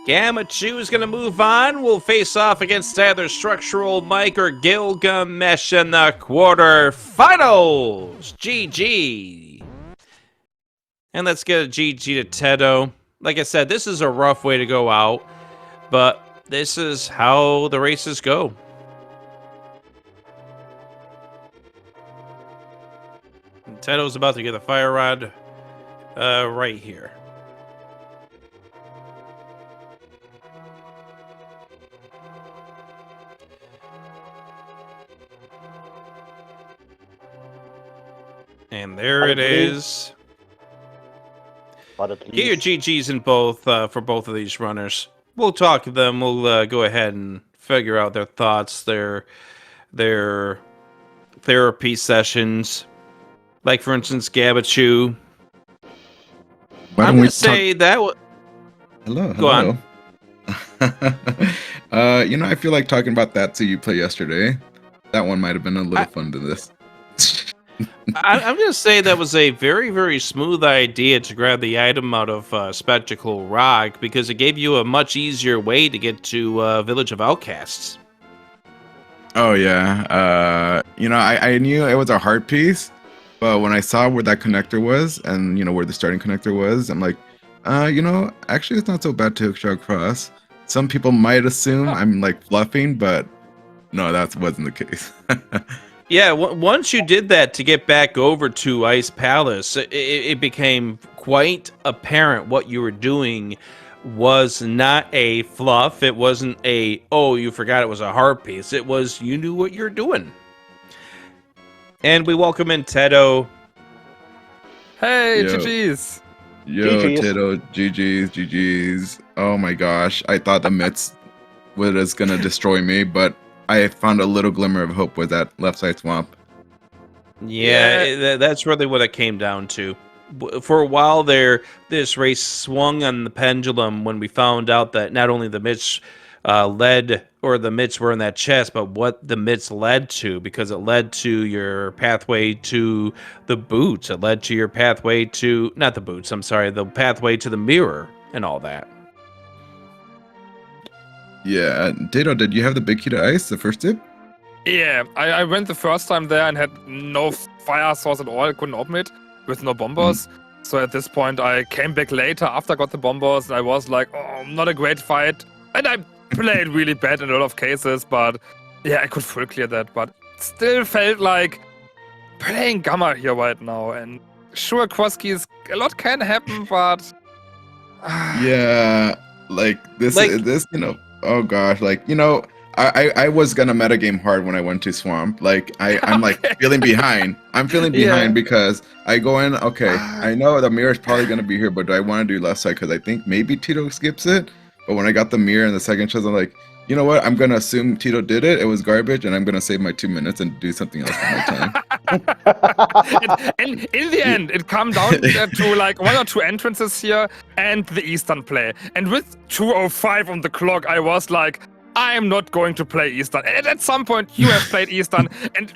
Gammachuu is going to move on. We'll face off against either Structural Mike or Gilgamesh in the quarterfinals. GG. And let's get a GG to Teto. Like I said, this is a rough way to go out, but this is how the races go. And Teto's about to get a fire rod right here. And there it is. Get your GGs in both for both of these runners. We'll talk to them. We'll go ahead and figure out their thoughts, their therapy sessions. Like for instance, Gammachuu. I'm gonna say that. Hello. Go on. You know, I feel like talking about that you played yesterday. That one might have been a little fun to this. I'm going to say that was a very, very smooth idea to grab the item out of Spectacle Rock because it gave you a much easier way to get to Village of Outcasts. Oh, yeah. You know, I knew it was a hard piece, but when I saw where that connector was and, you know, where the starting connector was, I'm like, you know, actually it's not so bad to hook across. Some people might assume I'm, like, fluffing, but no, that wasn't the case. Yeah, once you did that to get back over to Ice Palace, it became quite apparent what you were doing was not a fluff. It wasn't a, oh, you forgot it was a hard piece. It was, you knew what you're doing. And we welcome in Teto. Hey, GG's. Yo, GG's. Teto, GG's. Oh my gosh, I thought the Mitts was gonna destroy me, but I found a little glimmer of hope with that left side swamp. Yeah, that's really what it came down to. For a while there, this race swung on the pendulum when we found out that not only the Mitts led, or the Mitts were in that chest, but what the Mitts led to, because it led to your pathway to the boots. It led to your pathway to, not the boots, I'm sorry, the pathway to the mirror and all that. Yeah, Teto, did you have the big key to ice, the first tip? Yeah, I went the first time there and had no fire source at all. I couldn't open it with no bombers. So at this point, I came back later after I got the bombers. And I was like, oh, not a great fight. And I played really bad in a lot of cases. But yeah, I could full clear that. But still felt like playing Gamma here right now. And sure, cross keys, a lot can happen, but... Yeah, like this, you know, oh gosh, like, you know, I was gonna metagame hard when I went to Swamp. Like, I'm like feeling behind. I'm feeling behind because I go in, okay, I know the mirror is probably gonna be here, but do I want to do left side? Because I think maybe Teto skips it. But when I got the mirror in the second chest, I'm like, you know what? I'm gonna assume Teto did it. It was garbage, and I'm gonna save my 2 minutes and do something else with my time. and in the end, it come down to like 1 or 2 entrances here and the Eastern play. And with 2:05 on the clock, I was like, I am not going to play Eastern. And at some point, you have played Eastern, and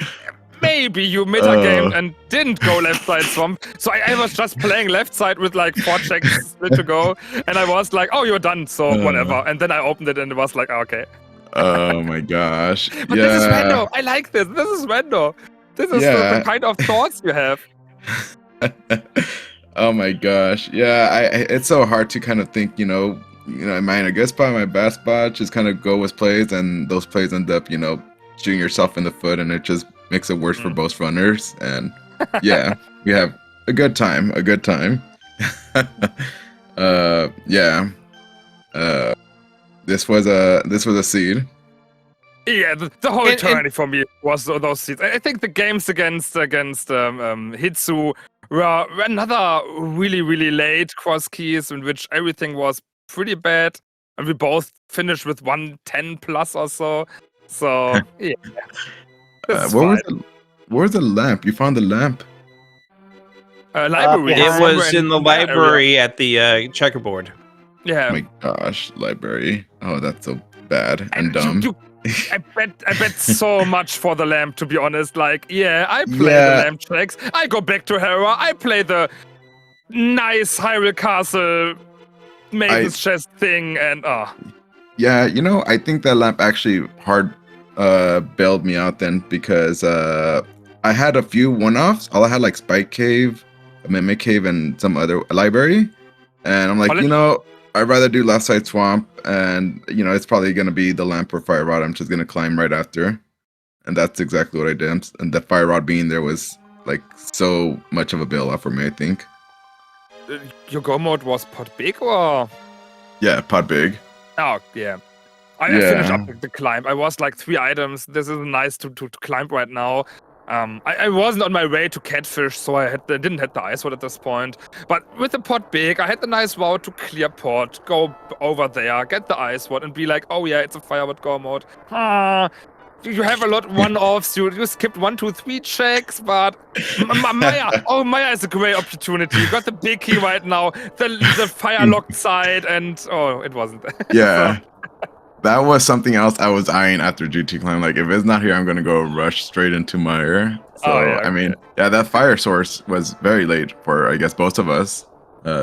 maybe you metagamed and didn't go left side swamp. So I was just playing left side with like 4 checks split to go, and I was like, oh, you're done, so whatever. And then I opened it and it was like, okay. Oh my gosh. But this is rando. I like this. This is rando. This is the kind of thoughts you have. Oh my gosh. Yeah, it's so hard to kind of think, you know, am I in a good spot, my bad spot? Just kind of go with plays, and those plays end up, you know, shooting yourself in the foot, and it just makes it worse for both runners. And yeah, we have a good time. This was a seed. Yeah, the whole eternity for me was those seeds. I think the games against Hitsu were another really late cross keys in which everything was pretty bad, and we both finished with 110 plus or so. So yeah, Where was the lamp? You found the lamp? Library. It behind- was in the library at the checkerboard. Yeah. Oh my gosh, library. Oh, that's so bad and dumb. I bet so much for the lamp, to be honest. Like, yeah, I play Yeah. the lamp tracks. I go back to Hera. I play the nice Hyrule Castle Maiden's Chest thing, and Yeah, you know, I think that lamp actually hard bailed me out then because I had a few one-offs. All I had like Spike Cave, a Mimic Cave, and some other library. And I'm like, you know, I'd rather do Left Side Swamp, and you know, it's probably gonna be the lamp or Fire Rod. I'm just gonna climb right after. And that's exactly what I did. And the Fire Rod being there was like so much of a bailout for me, I think. your go mode was pot big or? Yeah, pot big. Oh, yeah. I finished up the climb. I was like 3 items. This is nice to climb right now. I wasn't on my way to Catfish, so I didn't have the ice sword at this point. But with the pot big, I had the nice vow to clear pot, go over there, get the ice sword, and be like, oh yeah, it's a Fireword go mode. You have a lot one-offs. You skipped 1, 2, 3 checks, but Maya. Oh, Maya is a great opportunity. You got the big key right now, the fire locked side, and oh, it wasn't. Yeah. That was something else I was eyeing after GT Climb. Like, if it's not here, I'm going to go rush straight into Meyer. So, I mean, yeah, that fire source was very late for, I guess, both of us.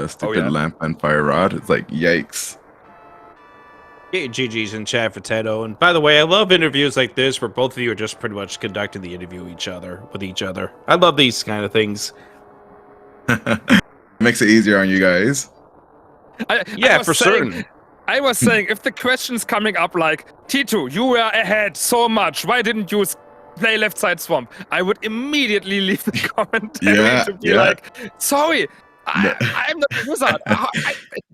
Stupid lamp and fire rod. It's like, yikes. Get your GG's in chat for Teto. And by the way, I love interviews like this where both of you are just pretty much conducting the interview with each other. I love these kind of things. Makes it easier on you guys. For certain. I was saying, if the question's coming up like, Teto, you were ahead so much, why didn't you play Left Side Swamp? I would immediately leave the commentary to be like, sorry, I'm not a wizard.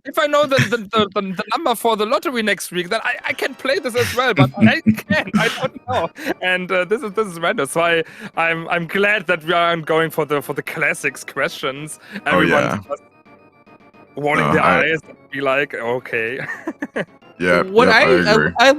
If I know the number for the lottery next week, then I can play this as well, but I can't. I don't know. And this is random. So I'm glad that we aren't going for the classics questions. Everyone's just rolling their eyes and be like, okay. What I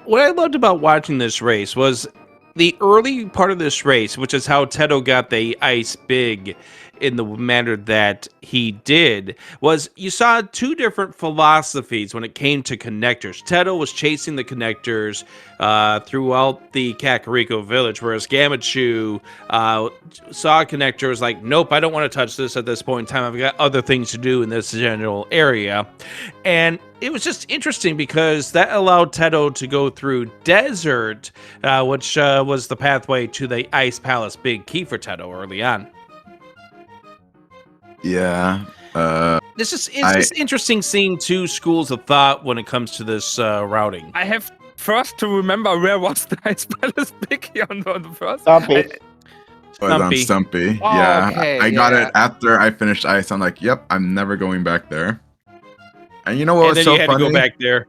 loved about watching this race was the early part of this race, which is how Teto got the ice big in the manner that he did, was you saw 2 different philosophies when it came to connectors. Teto was chasing the connectors throughout the Kakariko village, whereas Gammachuu saw a connector, was like, nope, I don't want to touch this at this point in time. I've got other things to do in this general area. And it was just interesting because that allowed Teto to go through desert, which was the pathway to the Ice Palace big key for Teto early on. Yeah. It's just interesting seeing 2 schools of thought when it comes to this routing. I have first to remember where was the Ice Palace big on the first. Stumpy. It was on Stumpy. Oh, yeah. okay, I got it after I finished ice. I'm like, yep, I'm never going back there. And you know what was so funny? And then you had to go back there.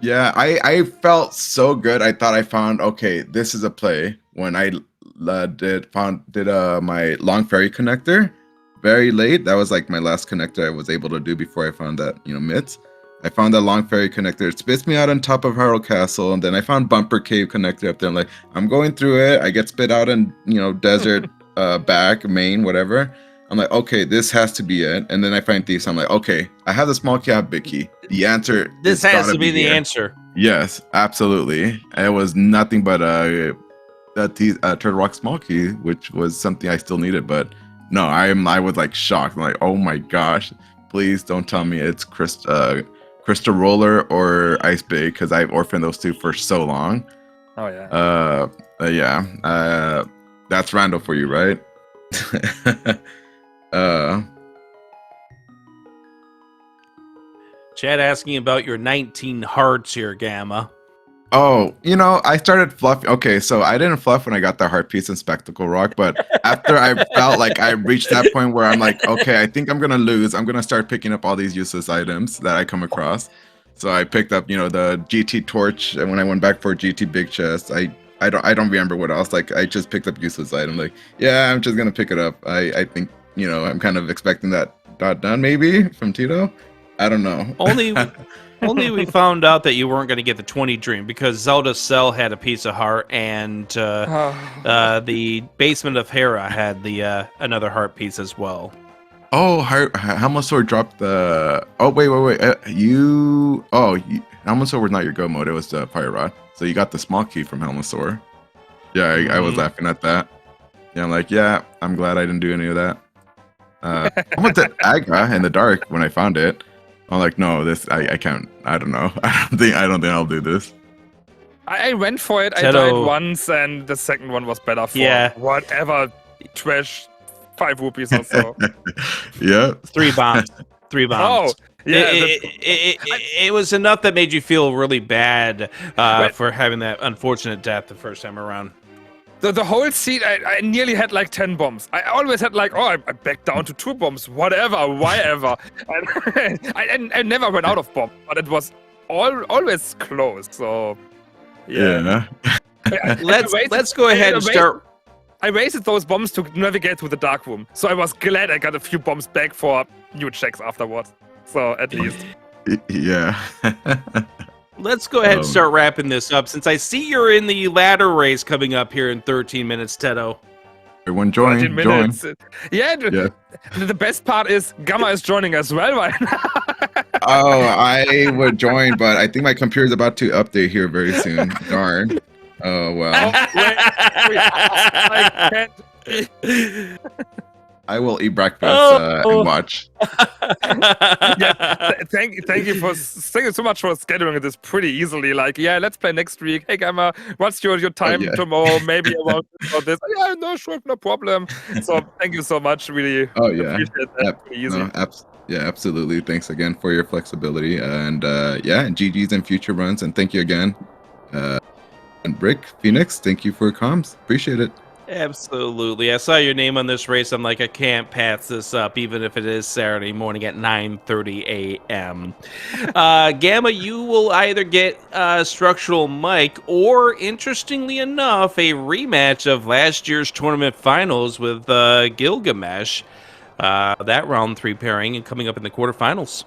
Yeah, I felt so good. I thought I found, okay, this is a play when I did my long ferry connector. Very late. That was like my last connector I was able to do before I found that, Mitts. I found that long ferry connector. It spits me out on top of Hyrule Castle, and then I found Bumper Cave connector up there. I'm like, I'm going through it. I get spit out in, desert, back, main, whatever. I'm like, okay, this has to be it. And then I find Thieves. I'm like, okay, I have the small key, I have big key. The answer. This has to be the answer. Yes, absolutely. It was nothing but Turtle Rock small key, which was something I still needed, but. No, I was like shocked. I'm like, oh my gosh, please don't tell me it's Crystal Roller or Ice Bay, because I've orphaned those 2 for so long. Oh yeah. That's Randall for you, right? Chad asking about your 19 hearts here, Gamma. Oh, I started fluffing. Okay, so I didn't fluff when I got the heart piece in Spectacle Rock, but after I felt like I reached that point where I'm like, okay, I think I'm going to lose. I'm going to start picking up all these useless items that I come across. So I picked up, the GT Torch, and when I went back for GT Big Chest, I don't remember what else. Like I just picked up useless item. Like, yeah, I'm just gonna pick it up. I think I'm kind of expecting that done maybe from Teto. I don't know. Only we found out that you weren't going to get the 20 dream because Zelda Cell had a piece of heart and the basement of Hera had the another heart piece as well. Oh, Helmut Sword dropped the. Oh wait. Helmut Sword was not your go mode. It was the Fire Rod. So you got the small key from Helmut Sword. Yeah, I was laughing at that. Yeah, I'm like, yeah, I'm glad I didn't do any of that. I went to Agra in the dark when I found it. I'm like, no, this I can't. I don't know. I don't think I'll do this. I went for it. Teto. I died once, and the second one was better for whatever trash. 5 rupees or so. Yeah. 3 bombs. 3 bombs. Oh, yeah. It was enough that made you feel really bad for having that unfortunate death the first time around. The whole scene, I nearly had like 10 bombs. I always had like, I backed down to 2 bombs, whatever, why-ever. I never ran out of bombs, but it was always close, so... Yeah. Let's go ahead and start... I wasted those bombs to navigate through the dark room, so I was glad I got a few bombs back for new checks afterwards. So, at least. Yeah. Let's go ahead and start wrapping this up, since I see you're in the ladder race coming up here in 13 minutes, Teto. Everyone join. Yeah, the best part is Gamma is joining as well right now. Oh, I would join, but I think my computer's about to update here very soon. Darn. Oh, well. I can't. I will eat breakfast and watch. Thank you so much for scheduling this pretty easily. Like, yeah, let's play next week. Hey, Gamma, what's your time tomorrow? Maybe about this. Yeah, no, sure, no problem. So thank you so much. Really appreciate that. Easy. No, absolutely. Thanks again for your flexibility. And GG's and future runs. And thank you again. And Brick, Phoenix, thank you for your comms. Appreciate it. Absolutely. I saw your name on this race. I'm like, I can't pass this up, even if it is Saturday morning at 9:30 a.m. Gamma, you will either get Structural Mike or, interestingly enough, a rematch of last year's tournament finals with Gilgamesh. That round 3 pairing and coming up in the quarterfinals.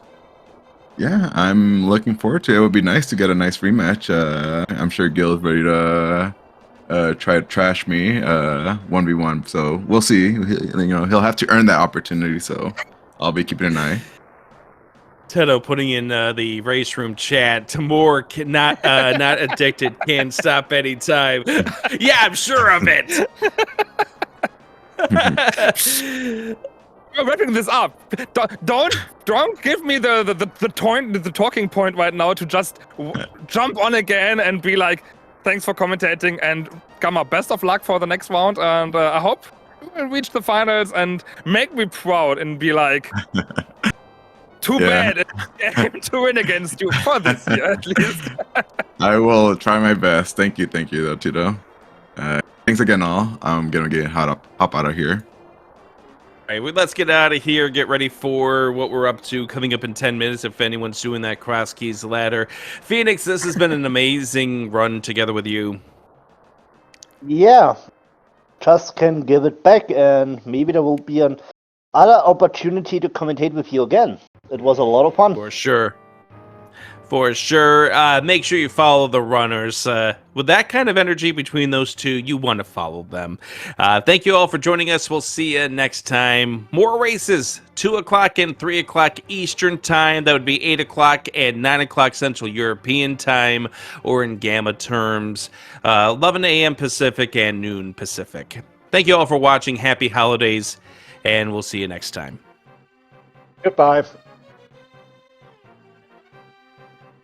Yeah, I'm looking forward to it. It would be nice to get a nice rematch. I'm sure Gil's ready to try to trash me 1v1. So we'll see. He'll have to earn that opportunity. So I'll be keeping an eye. Teto putting in the race room chat. Tamor not addicted, can't stop anytime. Yeah, I'm sure of it. We're wrapping this up. Don't give me the talking point right now to just jump on again and be like, thanks for commentating, and Gamma, best of luck for the next round, and I hope we'll reach the finals and make me proud and be like, too bad to win against you for this year at least. I will try my best. Thank you though, Teto. Thanks again all. I'm gonna hop out of here. All right, well, let's get out of here. Get ready for what we're up to coming up in 10 minutes if anyone's doing that cross keys ladder. Phoenix, this has been an amazing run together with you. Yeah, just can give it back, and maybe there will be another opportunity to commentate with you again. It was a lot of fun. For sure. Make sure you follow the runners. With that kind of energy between those two, you want to follow them. Thank you all for joining us. We'll see you next time. More races, 2 o'clock and 3 o'clock Eastern time. That would be 8 o'clock and 9 o'clock Central European time, or in Gamma terms, 11 a.m. Pacific and noon Pacific. Thank you all for watching. Happy holidays, and we'll see you next time. Goodbye.